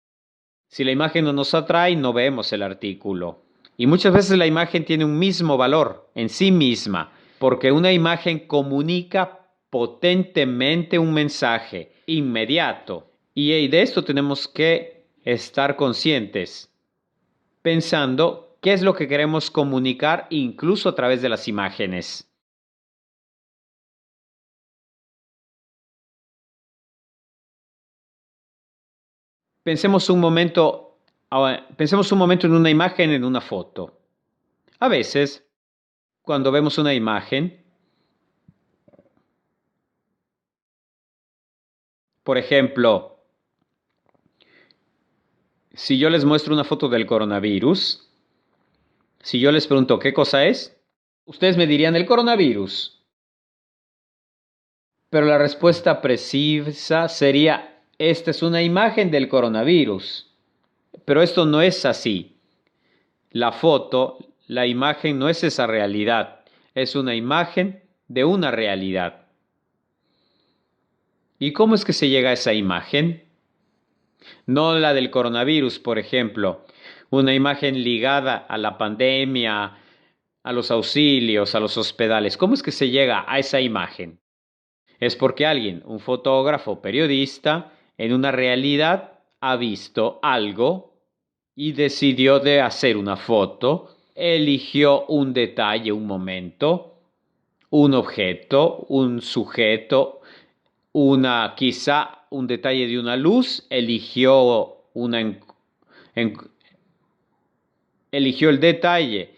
Si la imagen no nos atrae, no vemos el artículo. Y muchas veces la imagen tiene un mismo valor en sí misma, porque una imagen comunica potentemente un mensaje inmediato. Y de esto tenemos que estar conscientes, pensando qué es lo que queremos comunicar incluso a través de las imágenes. Pensemos un momento en una imagen, en una foto. A veces, cuando vemos una imagen, por ejemplo, si yo les muestro una foto del coronavirus, si yo les pregunto qué cosa es, ustedes me dirían el coronavirus. Pero la respuesta precisa sería, esta es una imagen del coronavirus. Pero esto no es así. La foto, la imagen no es esa realidad. Es una imagen de una realidad. ¿Y cómo es que se llega a esa imagen? No la del coronavirus, por ejemplo. Una imagen ligada a la pandemia, a los auxilios, a los hospitales. ¿Cómo es que se llega a esa imagen? Es porque alguien, un fotógrafo, periodista, en una realidad ha visto algo y decidió de hacer una foto, eligió un detalle, un momento, un objeto, un sujeto, quizá un detalle de una luz, eligió el detalle.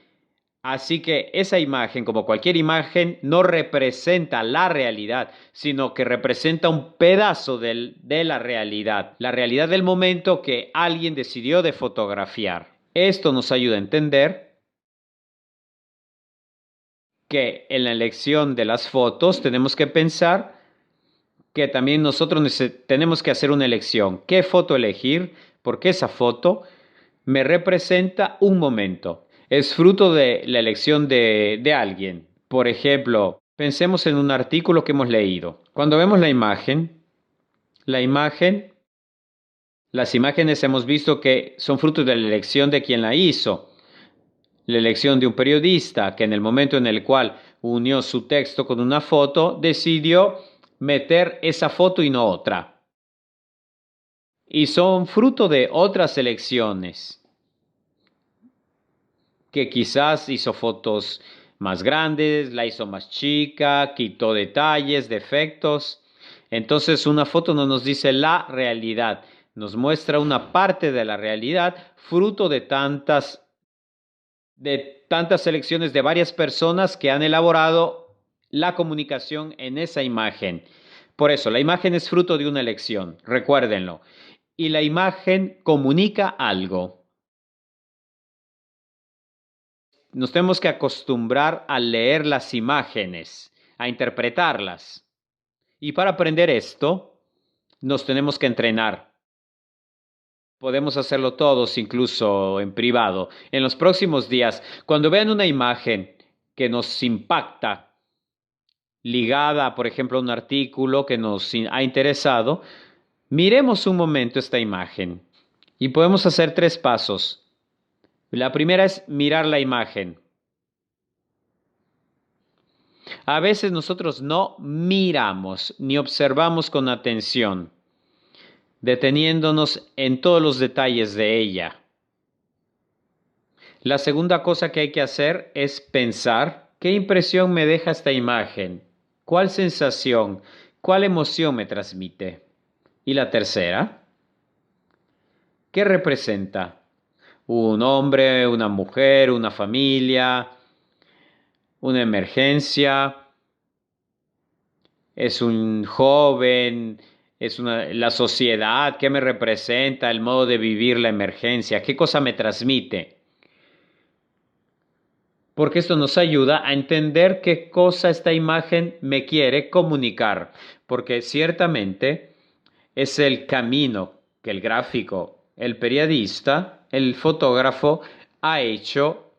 Así que esa imagen, como cualquier imagen, no representa la realidad, sino que representa un pedazo de la realidad del momento que alguien decidió de fotografiar. Esto nos ayuda a entender que en la elección de las fotos tenemos que pensar que también nosotros tenemos que hacer una elección. ¿Qué foto elegir? Porque esa foto me representa un momento. Es fruto de la elección de alguien. Por ejemplo, pensemos en un artículo que hemos leído. Cuando vemos las imágenes hemos visto que son fruto de la elección de quien la hizo. La elección de un periodista que en el momento en el cual unió su texto con una foto, decidió meter esa foto y no otra. Y son fruto de otras elecciones, que quizás hizo fotos más grandes, la hizo más chica, quitó detalles, defectos. Entonces una foto no nos dice la realidad, nos muestra una parte de la realidad, fruto de tantas elecciones de varias personas que han elaborado la comunicación en esa imagen. Por eso, la imagen es fruto de una elección, recuérdenlo. Y la imagen comunica algo. Nos tenemos que acostumbrar a leer las imágenes, a interpretarlas. Y para aprender esto, nos tenemos que entrenar. Podemos hacerlo todos, incluso en privado. En los próximos días, cuando vean una imagen que nos impacta, ligada, por ejemplo, a un artículo que nos ha interesado, miremos un momento esta imagen. Y podemos hacer 3 pasos. La primera es mirar la imagen. A veces nosotros no miramos ni observamos con atención, deteniéndonos en todos los detalles de ella. La segunda cosa que hay que hacer es pensar qué impresión me deja esta imagen, cuál sensación, cuál emoción me transmite. Y la tercera, ¿qué representa? Un hombre, una mujer, una familia, una emergencia, es un joven, la sociedad, ¿qué me representa? El modo de vivir la emergencia, ¿qué cosa me transmite? Porque esto nos ayuda a entender qué cosa esta imagen me quiere comunicar, porque ciertamente es el camino que el gráfico, el periodista, el fotógrafo ha hecho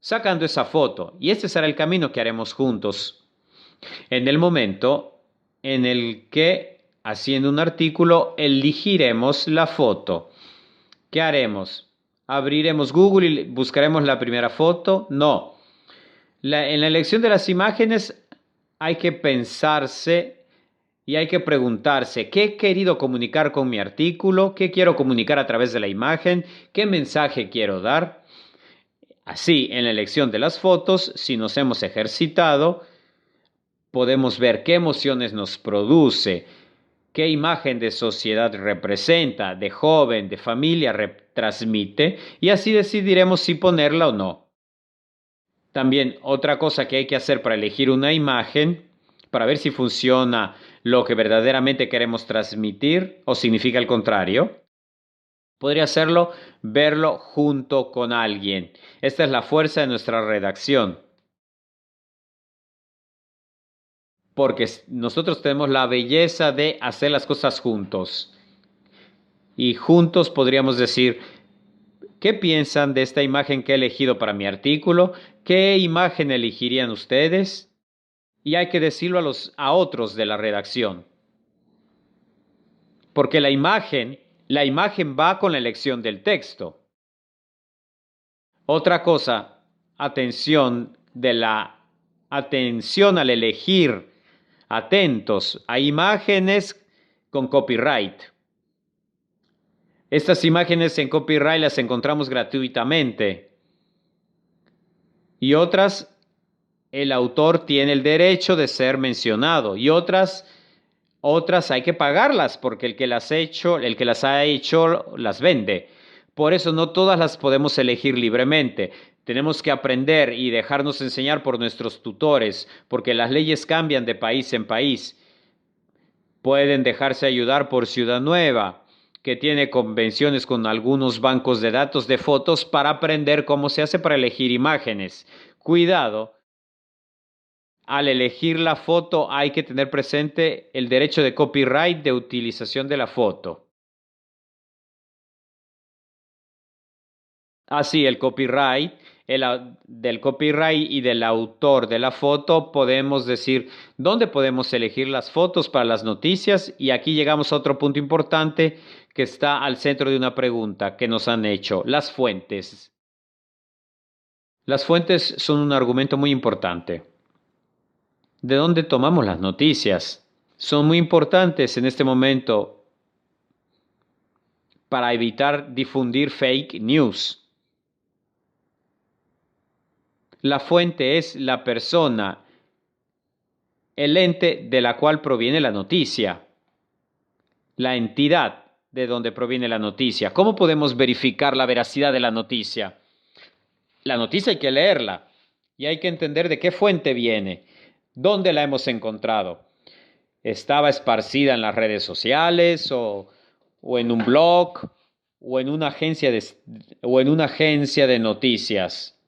sacando esa foto. Y este será el camino que haremos juntos. En el momento en el que, haciendo un artículo, elegiremos la foto. ¿Qué haremos? ¿Abriremos Google y buscaremos la primera foto? No. En la elección de las imágenes hay que pensarse y hay que preguntarse, ¿qué he querido comunicar con mi artículo? ¿Qué quiero comunicar a través de la imagen? ¿Qué mensaje quiero dar? Así, en la elección de las fotos, si nos hemos ejercitado, podemos ver qué emociones nos produce, qué imagen de sociedad representa, de joven, de familia transmite, y así decidiremos si ponerla o no. También otra cosa que hay que hacer para elegir una imagen, para ver si funciona lo que verdaderamente queremos transmitir o significa el contrario, podría hacerlo verlo junto con alguien. Esta es la fuerza de nuestra redacción. Porque nosotros tenemos la belleza de hacer las cosas juntos. Y juntos podríamos decir, ¿qué piensan de esta imagen que he elegido para mi artículo? ¿Qué imagen elegirían ustedes? Y hay que decirlo a otros de la redacción. Porque la imagen va con la elección del texto. Otra cosa, atención al elegir, atentos a imágenes con copyright. Estas imágenes en copyright las encontramos gratuitamente. Y otras, el autor tiene el derecho de ser mencionado. Y otras hay que pagarlas porque el que las ha hecho las vende. Por eso no todas las podemos elegir libremente. Tenemos que aprender y dejarnos enseñar por nuestros tutores, porque las leyes cambian de país en país. Pueden dejarse ayudar por Ciudad Nueva, que tiene convenciones con algunos bancos de datos de fotos para aprender cómo se hace para elegir imágenes. Cuidado. Al elegir la foto hay que tener presente el derecho de copyright de utilización de la foto. Así, el copyright, del copyright y del autor de la foto, podemos decir dónde podemos elegir las fotos para las noticias. Y aquí llegamos a otro punto importante que está al centro de una pregunta que nos han hecho: las fuentes. Las fuentes son un argumento muy importante. ¿De dónde tomamos las noticias? Son muy importantes en este momento para evitar difundir fake news. La fuente es la persona, el ente de la cual proviene la noticia, la entidad de donde proviene la noticia. ¿Cómo podemos verificar la veracidad de la noticia? La noticia hay que leerla y hay que entender de qué fuente viene, dónde la hemos encontrado. ¿Estaba esparcida en las redes sociales o en un blog o en una agencia de noticias?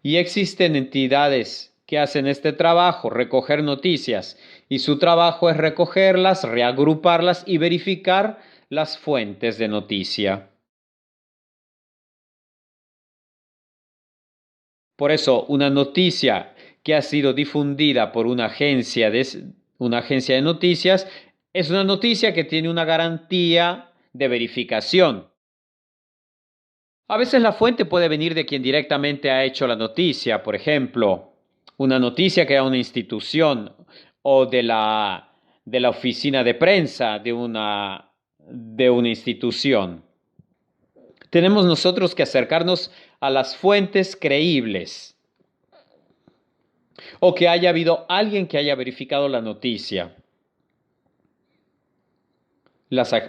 Y existen entidades que hacen este trabajo, recoger noticias, y su trabajo es recogerlas, reagruparlas y verificar las fuentes de noticia. Por eso, una noticia que ha sido difundida por una agencia de noticias es una noticia que tiene una garantía de verificación. A veces la fuente puede venir de quien directamente ha hecho la noticia, por ejemplo, una noticia que da una institución o de la oficina de prensa de una institución. Tenemos nosotros que acercarnos a las fuentes creíbles o que haya habido alguien que haya verificado la noticia.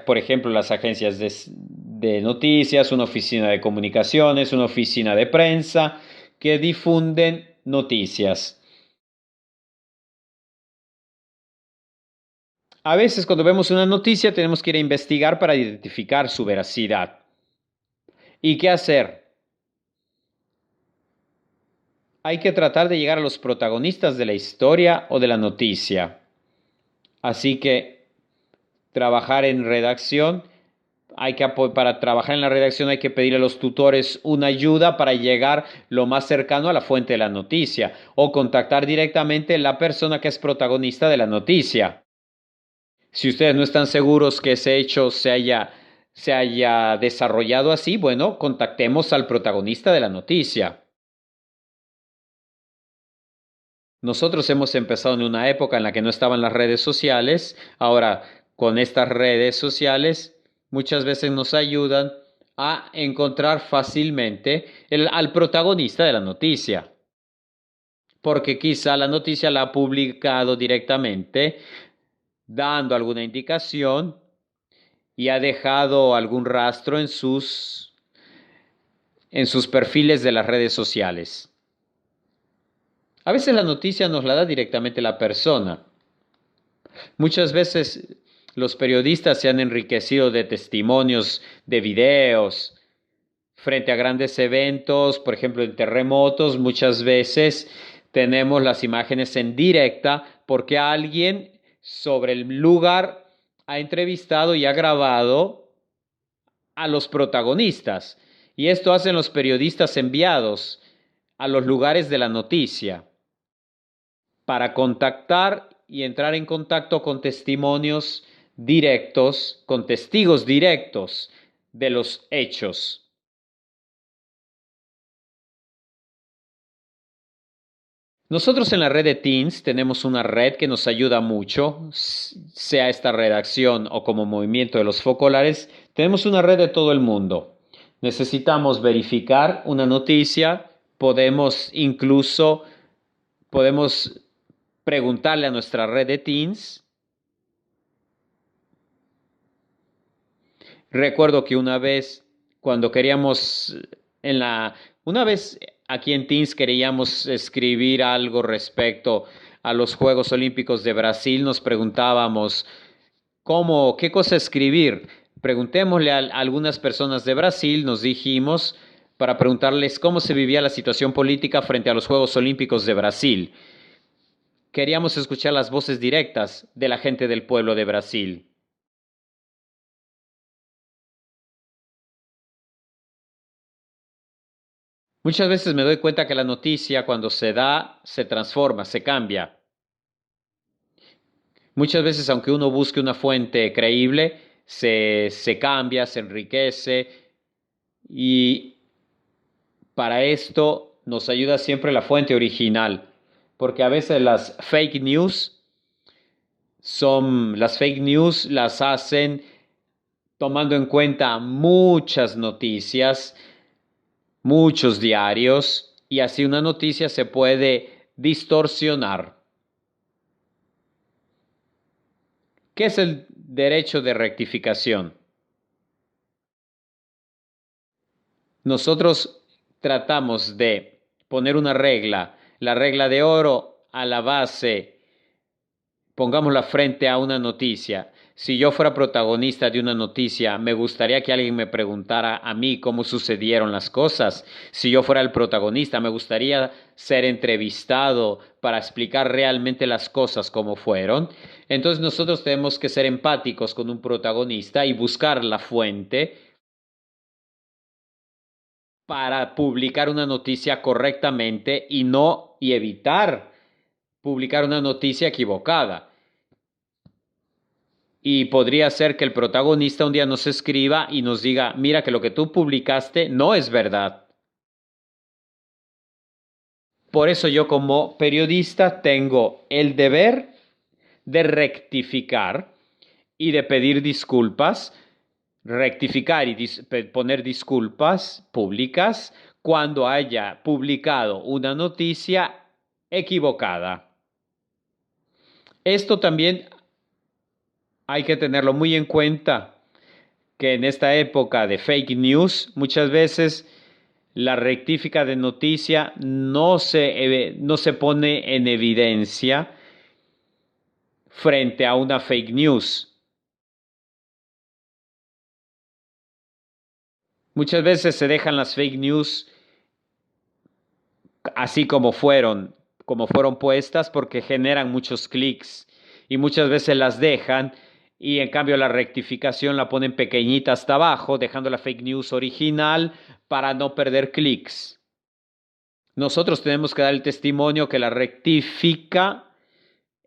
Por ejemplo, las agencias de noticias, una oficina de comunicaciones, una oficina de prensa que difunden noticias. A veces cuando vemos una noticia tenemos que ir a investigar para identificar su veracidad. ¿Y qué hacer? Hay que tratar de llegar a los protagonistas de la historia o de la noticia. Así que trabajar en redacción, para trabajar en la redacción hay que pedirle a los tutores una ayuda para llegar lo más cercano a la fuente de la noticia o contactar directamente a la persona que es protagonista de la noticia. Si ustedes no están seguros que ese hecho se haya desarrollado así, bueno, contactemos al protagonista de la noticia. Nosotros hemos empezado en una época en la que no estaban las redes sociales. Ahora, con estas redes sociales, muchas veces nos ayudan a encontrar fácilmente al protagonista de la noticia. Porque quizá la noticia la ha publicado directamente, dando alguna indicación y ha dejado algún rastro en sus perfiles de las redes sociales. A veces la noticia nos la da directamente la persona. Muchas veces los periodistas se han enriquecido de testimonios, de videos, frente a grandes eventos, por ejemplo en terremotos. Muchas veces tenemos las imágenes en directa porque alguien sobre el lugar ha entrevistado y ha grabado a los protagonistas. Y esto hacen los periodistas enviados a los lugares de la noticia para contactar y entrar en contacto con testimonios directos, con testigos directos de los hechos. Nosotros en la red de Teens tenemos una red que nos ayuda mucho, sea esta redacción o como movimiento de los focolares, tenemos una red de todo el mundo. Necesitamos verificar una noticia, podemos preguntarle a nuestra red de Teens. Recuerdo que una vez aquí en Teens queríamos escribir algo respecto a los Juegos Olímpicos de Brasil, nos preguntábamos qué cosa escribir. Preguntémosle a algunas personas de Brasil, nos dijimos, para preguntarles cómo se vivía la situación política frente a los Juegos Olímpicos de Brasil. Queríamos escuchar las voces directas de la gente del pueblo de Brasil. Muchas veces me doy cuenta que la noticia cuando se da, se transforma, se cambia. Muchas veces, aunque uno busque una fuente creíble, se cambia, se enriquece y para esto nos ayuda siempre la fuente original, porque a veces las fake news las hacen tomando en cuenta muchas noticias, muchos diarios, y así una noticia se puede distorsionar. ¿Qué es el derecho de rectificación? Nosotros tratamos de poner una regla, la regla de oro a la base, pongámosla frente a una noticia. Si yo fuera protagonista de una noticia, me gustaría que alguien me preguntara a mí cómo sucedieron las cosas. Si yo fuera el protagonista, me gustaría ser entrevistado para explicar realmente las cosas como fueron. Entonces nosotros tenemos que ser empáticos con un protagonista y buscar la fuente para publicar una noticia correctamente y evitar publicar una noticia equivocada. Y podría ser que el protagonista un día nos escriba y nos diga, mira que lo que tú publicaste no es verdad. Por eso yo como periodista tengo el deber de rectificar y de pedir disculpas, rectificar y poner disculpas públicas cuando haya publicado una noticia equivocada. Esto también hay que tenerlo muy en cuenta, que en esta época de fake news, muchas veces la rectifica de noticia no se pone en evidencia frente a una fake news. Muchas veces se dejan las fake news así como fueron puestas porque generan muchos clics y muchas veces las dejan y en cambio la rectificación la ponen pequeñita hasta abajo, dejando la fake news original para no perder clics. Nosotros tenemos que dar el testimonio que la rectifica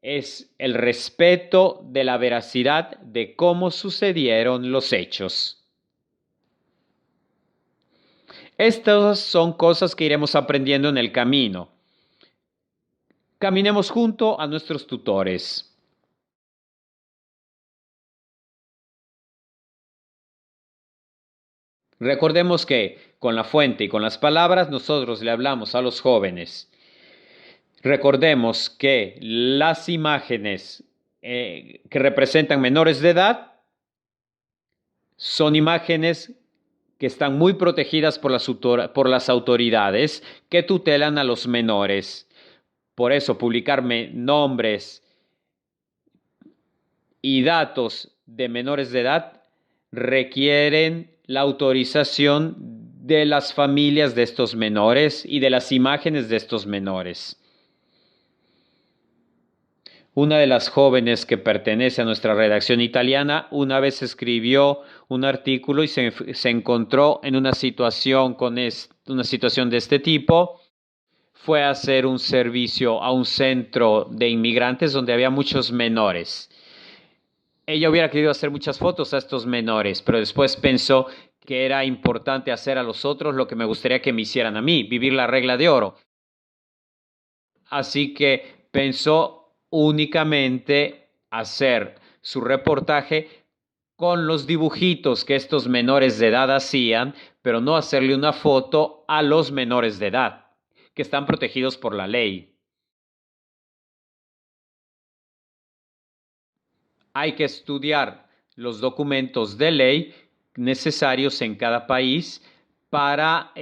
es el respeto de la veracidad de cómo sucedieron los hechos. Estas son cosas que iremos aprendiendo en el camino. Caminemos junto a nuestros tutores. Recordemos que con la fuente y con las palabras nosotros le hablamos a los jóvenes. Recordemos que las imágenes que representan menores de edad son imágenes que están muy protegidas por las autoridades que tutelan a los menores. Por eso publicarme nombres y datos de menores de edad requieren la autorización de las familias de estos menores y de las imágenes de estos menores. Una de las jóvenes que pertenece a nuestra redacción italiana una vez escribió un artículo y se encontró en una situación de este tipo. Fue a hacer un servicio a un centro de inmigrantes donde había muchos menores. Ella hubiera querido hacer muchas fotos a estos menores, pero después pensó que era importante hacer a los otros lo que me gustaría que me hicieran a mí, vivir la regla de oro. así que pensó únicamente hacer su reportaje con los dibujitos que estos menores de edad hacían, pero no hacerle una foto a los menores de edad, que están protegidos por la ley. Hay que estudiar los documentos de ley necesarios en cada país para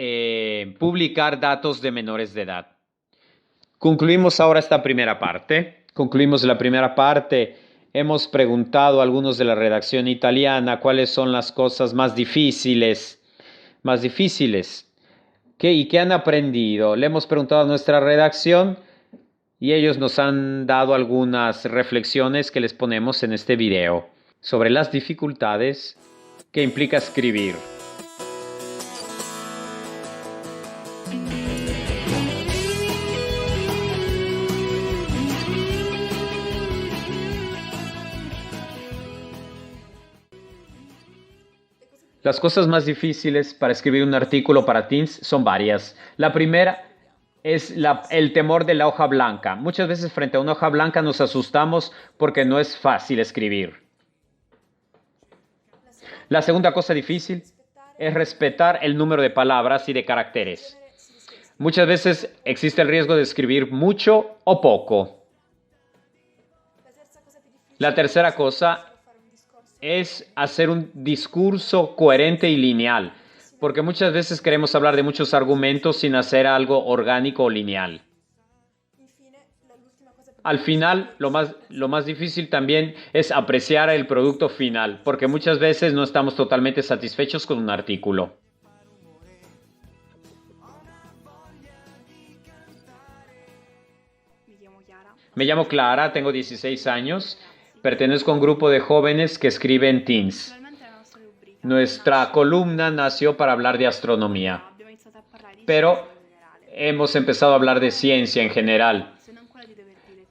publicar datos de menores de edad. Concluimos ahora esta primera parte. Concluimos la primera parte. Hemos preguntado a algunos de la redacción italiana cuáles son las cosas más difíciles. ¿Y qué han aprendido? Le hemos preguntado a nuestra redacción y ellos nos han dado algunas reflexiones que les ponemos en este video sobre las dificultades que implica escribir. Las cosas más difíciles para escribir un artículo para teens son varias. La primera es el temor de la hoja blanca. Muchas veces frente a una hoja blanca nos asustamos porque no es fácil escribir. La segunda cosa difícil es respetar el número de palabras y de caracteres. Muchas veces existe el riesgo de escribir mucho o poco. La tercera cosa es hacer un discurso coherente y lineal, porque muchas veces queremos hablar de muchos argumentos sin hacer algo orgánico o lineal. Al final, lo más difícil también es apreciar el producto final, porque muchas veces no estamos totalmente satisfechos con un artículo. Me llamo Clara, tengo 16 años. Pertenezco a un grupo de jóvenes que escriben teens. Nuestra columna nació para hablar de astronomía, pero hemos empezado a hablar de ciencia en general.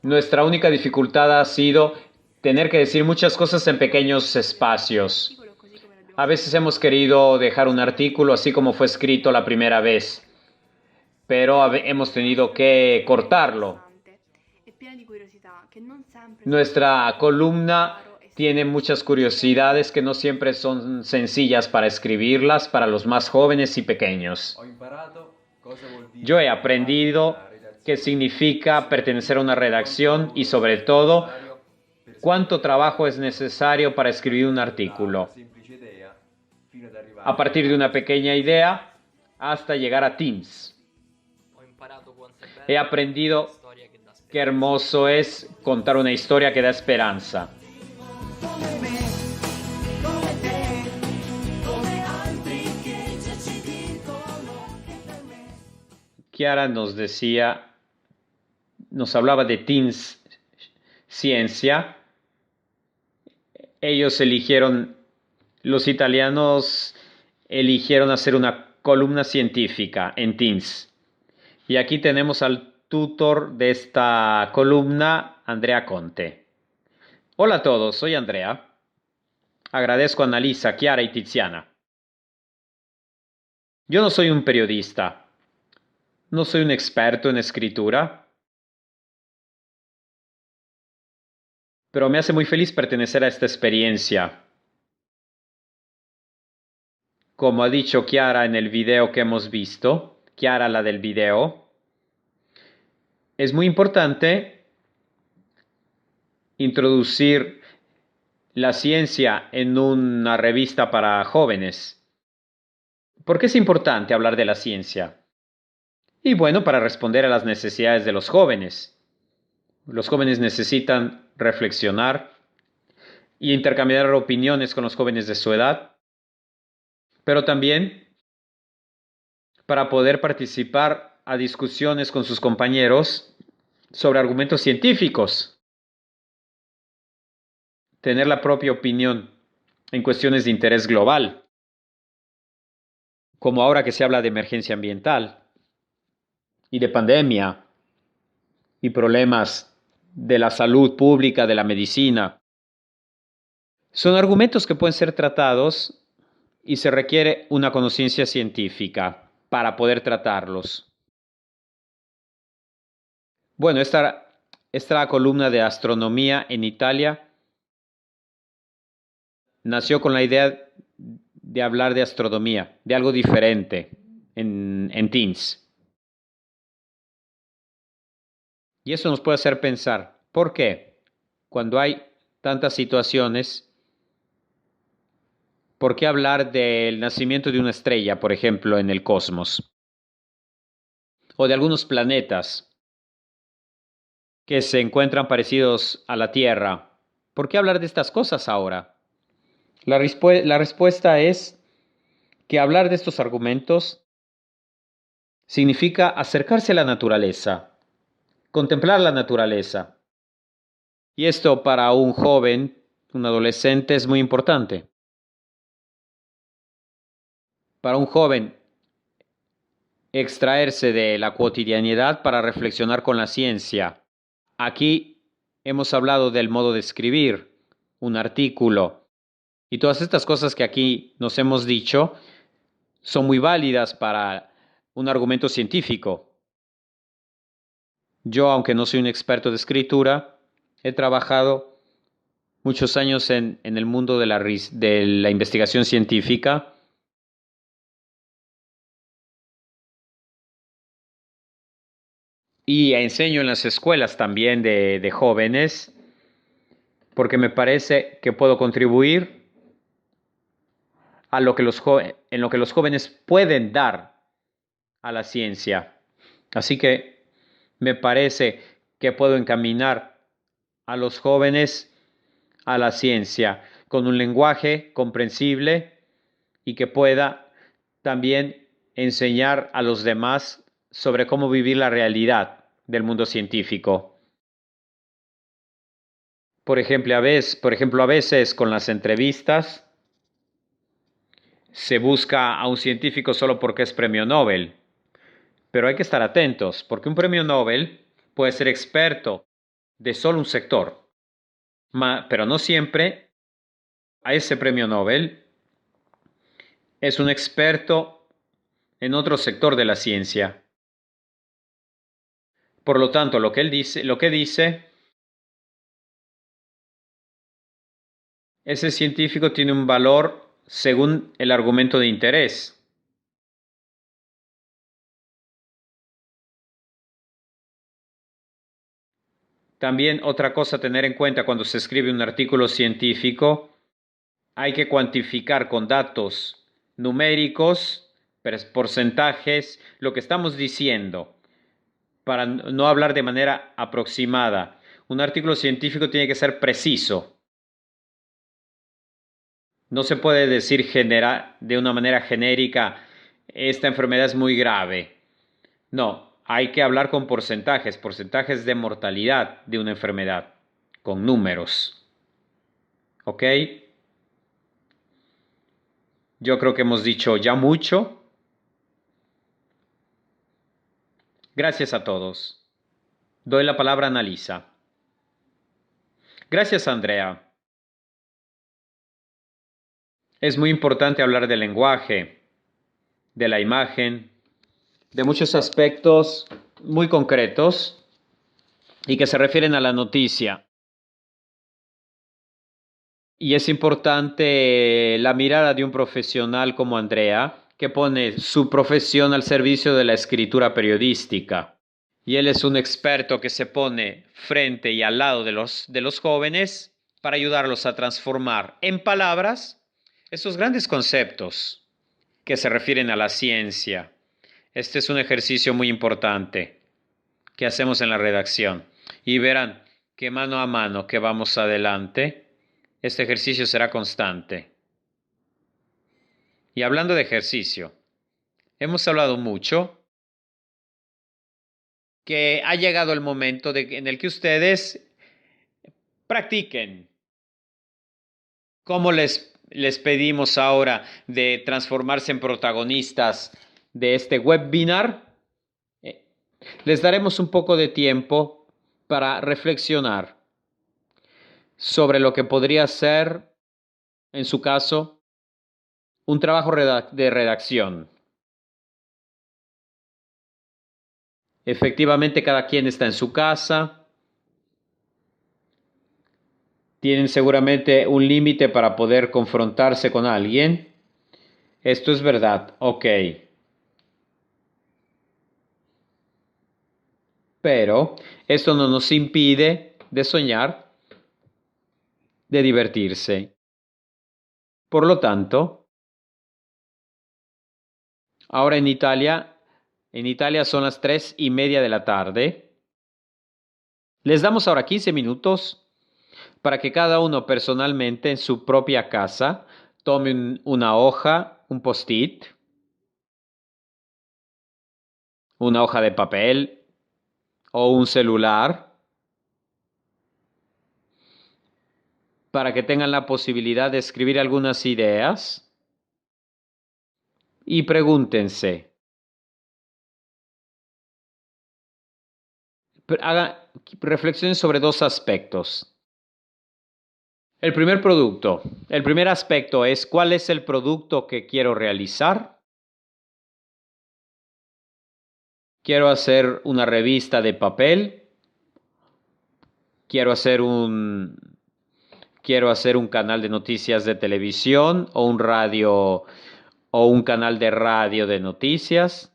Nuestra única dificultad ha sido tener que decir muchas cosas en pequeños espacios. A veces hemos querido dejar un artículo así como fue escrito la primera vez, pero hemos tenido que cortarlo. Nuestra columna tiene muchas curiosidades que no siempre son sencillas para escribirlas para los más jóvenes y pequeños. Yo he aprendido qué significa pertenecer a una redacción y sobre todo cuánto trabajo es necesario para escribir un artículo. A partir de una pequeña idea hasta llegar a teens. He aprendido qué hermoso es contar una historia que da esperanza. Chiara nos hablaba de Teens Ciencia. Los italianos eligieron hacer una columna científica en Teens. Y aquí tenemos al tutor de esta columna, Andrea Conte. Hola a todos, soy Andrea. Agradezco a Annalisa, Chiara y Tiziana. Yo no soy un periodista. No soy un experto en escritura. Pero me hace muy feliz pertenecer a esta experiencia. Como ha dicho Chiara en el video que hemos visto, Chiara la del video, es muy importante introducir la ciencia en una revista para jóvenes. ¿Por qué es importante hablar de la ciencia? Y bueno, para responder a las necesidades de los jóvenes. Los jóvenes necesitan reflexionar y intercambiar opiniones con los jóvenes de su edad, pero también para poder participar a discusiones con sus compañeros sobre argumentos científicos, tener la propia opinión en cuestiones de interés global, como ahora que se habla de emergencia ambiental y de pandemia y problemas de la salud pública, de la medicina. Son argumentos que pueden ser tratados y se requiere una conciencia científica para poder tratarlos. Bueno, esta columna de astronomía en Italia nació con la idea de hablar de astronomía, de algo diferente en Teams. Y eso nos puede hacer pensar, ¿por qué? Cuando hay tantas situaciones, ¿por qué hablar del nacimiento de una estrella, por ejemplo, en el cosmos? O de algunos planetas que se encuentran parecidos a la Tierra. ¿Por qué hablar de estas cosas ahora? La respuesta es que hablar de estos argumentos significa acercarse a la naturaleza, contemplar la naturaleza. Y esto para un joven, un adolescente, es muy importante. Para un joven, extraerse de la cotidianidad para reflexionar con la ciencia. Aquí hemos hablado del modo de escribir, un artículo, y todas estas cosas que aquí nos hemos dicho son muy válidas para un argumento científico. Yo, aunque no soy un experto de escritura, he trabajado muchos años en el mundo de la investigación científica. Y enseño en las escuelas también de jóvenes, porque me parece que puedo contribuir a lo que en lo que los jóvenes pueden dar a la ciencia. Así que me parece que puedo encaminar a los jóvenes a la ciencia con un lenguaje comprensible y que pueda también enseñar a los demás sobre cómo vivir la realidad del mundo científico. Por ejemplo, a veces con las entrevistas se busca a un científico solo porque es premio Nobel. Pero hay que estar atentos, porque un premio Nobel puede ser experto de solo un sector, pero no siempre a ese premio Nobel es un experto en otro sector de la ciencia. Por lo tanto, lo que dice, ese científico tiene un valor según el argumento de interés. También otra cosa a tener en cuenta cuando se escribe un artículo científico, hay que cuantificar con datos numéricos, porcentajes, lo que estamos diciendo, para no hablar de manera aproximada. Un artículo científico tiene que ser preciso. No se puede decir de una manera genérica, esta enfermedad es muy grave. No, hay que hablar con porcentajes de mortalidad de una enfermedad, con números. ¿Ok? Yo creo que hemos dicho ya mucho. Gracias a todos. Doy la palabra a Annalisa. Gracias, Andrea. Es muy importante hablar del lenguaje, de la imagen, de muchos aspectos muy concretos y que se refieren a la noticia. Y es importante la mirada de un profesional como Andrea, que pone su profesión al servicio de la escritura periodística. Y él es un experto que se pone frente y al lado de los jóvenes para ayudarlos a transformar en palabras esos grandes conceptos que se refieren a la ciencia. Este es un ejercicio muy importante que hacemos en la redacción. Y verán que mano a mano que vamos adelante, este ejercicio será constante. Y hablando de ejercicio, hemos hablado mucho que ha llegado el momento en el que ustedes practiquen. ¿Cómo les pedimos ahora de transformarse en protagonistas de este webinar? Les daremos un poco de tiempo para reflexionar sobre lo que podría ser, en su caso, un trabajo de redacción. Efectivamente, cada quien está en su casa. Tienen seguramente un límite para poder confrontarse con alguien. Esto es verdad, ok. Pero esto no nos impide de soñar, de divertirse. Por lo tanto, ahora en Italia son las 3:30 de la tarde. Les damos ahora 15 minutos para que cada uno personalmente en su propia casa tome una hoja, un post-it, una hoja de papel o un celular, para que tengan la posibilidad de escribir algunas ideas y pregúntense. Hagan reflexiones sobre dos aspectos. El primer aspecto es ¿cuál es el producto que quiero realizar? Quiero hacer una revista de papel. Quiero hacer un canal de noticias de televisión o un radio o un canal de radio de noticias.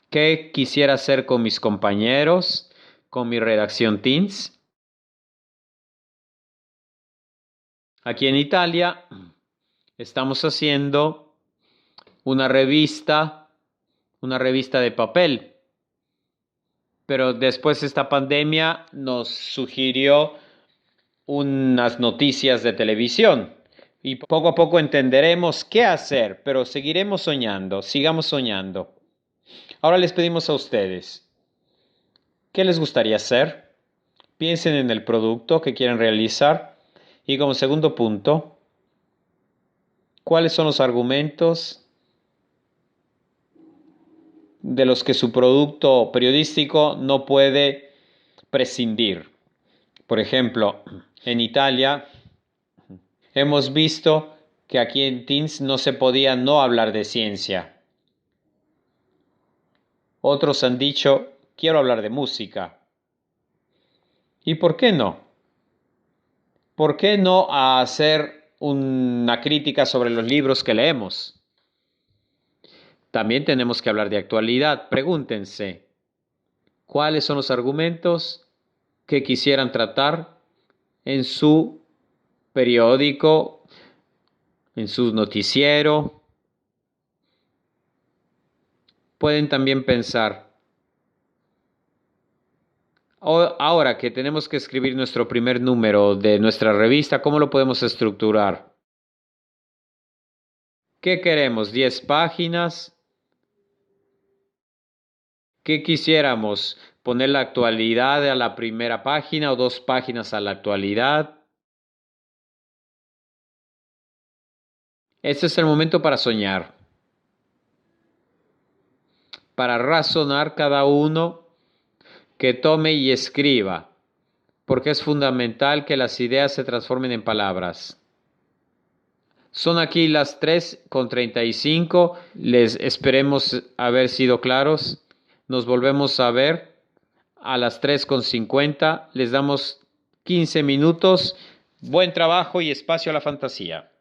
¿Qué quisiera hacer con mis compañeros, con mi redacción Teams? Aquí en Italia estamos haciendo una revista de papel. Pero después esta pandemia nos sugirió unas noticias de televisión. Y poco a poco entenderemos qué hacer, pero seguiremos soñando, sigamos soñando. Ahora les pedimos a ustedes, ¿qué les gustaría hacer? Piensen en el producto que quieren realizar. Y como segundo punto, ¿cuáles son los argumentos de los que su producto periodístico no puede prescindir? Por ejemplo, en Italia hemos visto que aquí en Teams no se podía no hablar de ciencia. Otros han dicho, quiero hablar de música. ¿Y por qué no? ¿Por qué no hacer una crítica sobre los libros que leemos? También tenemos que hablar de actualidad. Pregúntense, ¿cuáles son los argumentos que quisieran tratar en su periódico, en su noticiero? Pueden también pensar, ahora que tenemos que escribir nuestro primer número de nuestra revista, ¿cómo lo podemos estructurar? ¿Qué queremos? ¿10 páginas? ¿Qué quisiéramos? ¿Poner la actualidad a la primera página o 2 páginas a la actualidad? Este es el momento para soñar, para razonar cada uno, que tome y escriba, porque es fundamental que las ideas se transformen en palabras. Son aquí las 3:35. Les esperemos haber sido claros. Nos volvemos a ver a las 3:50. Les damos 15 minutos. Buen trabajo y espacio a la fantasía.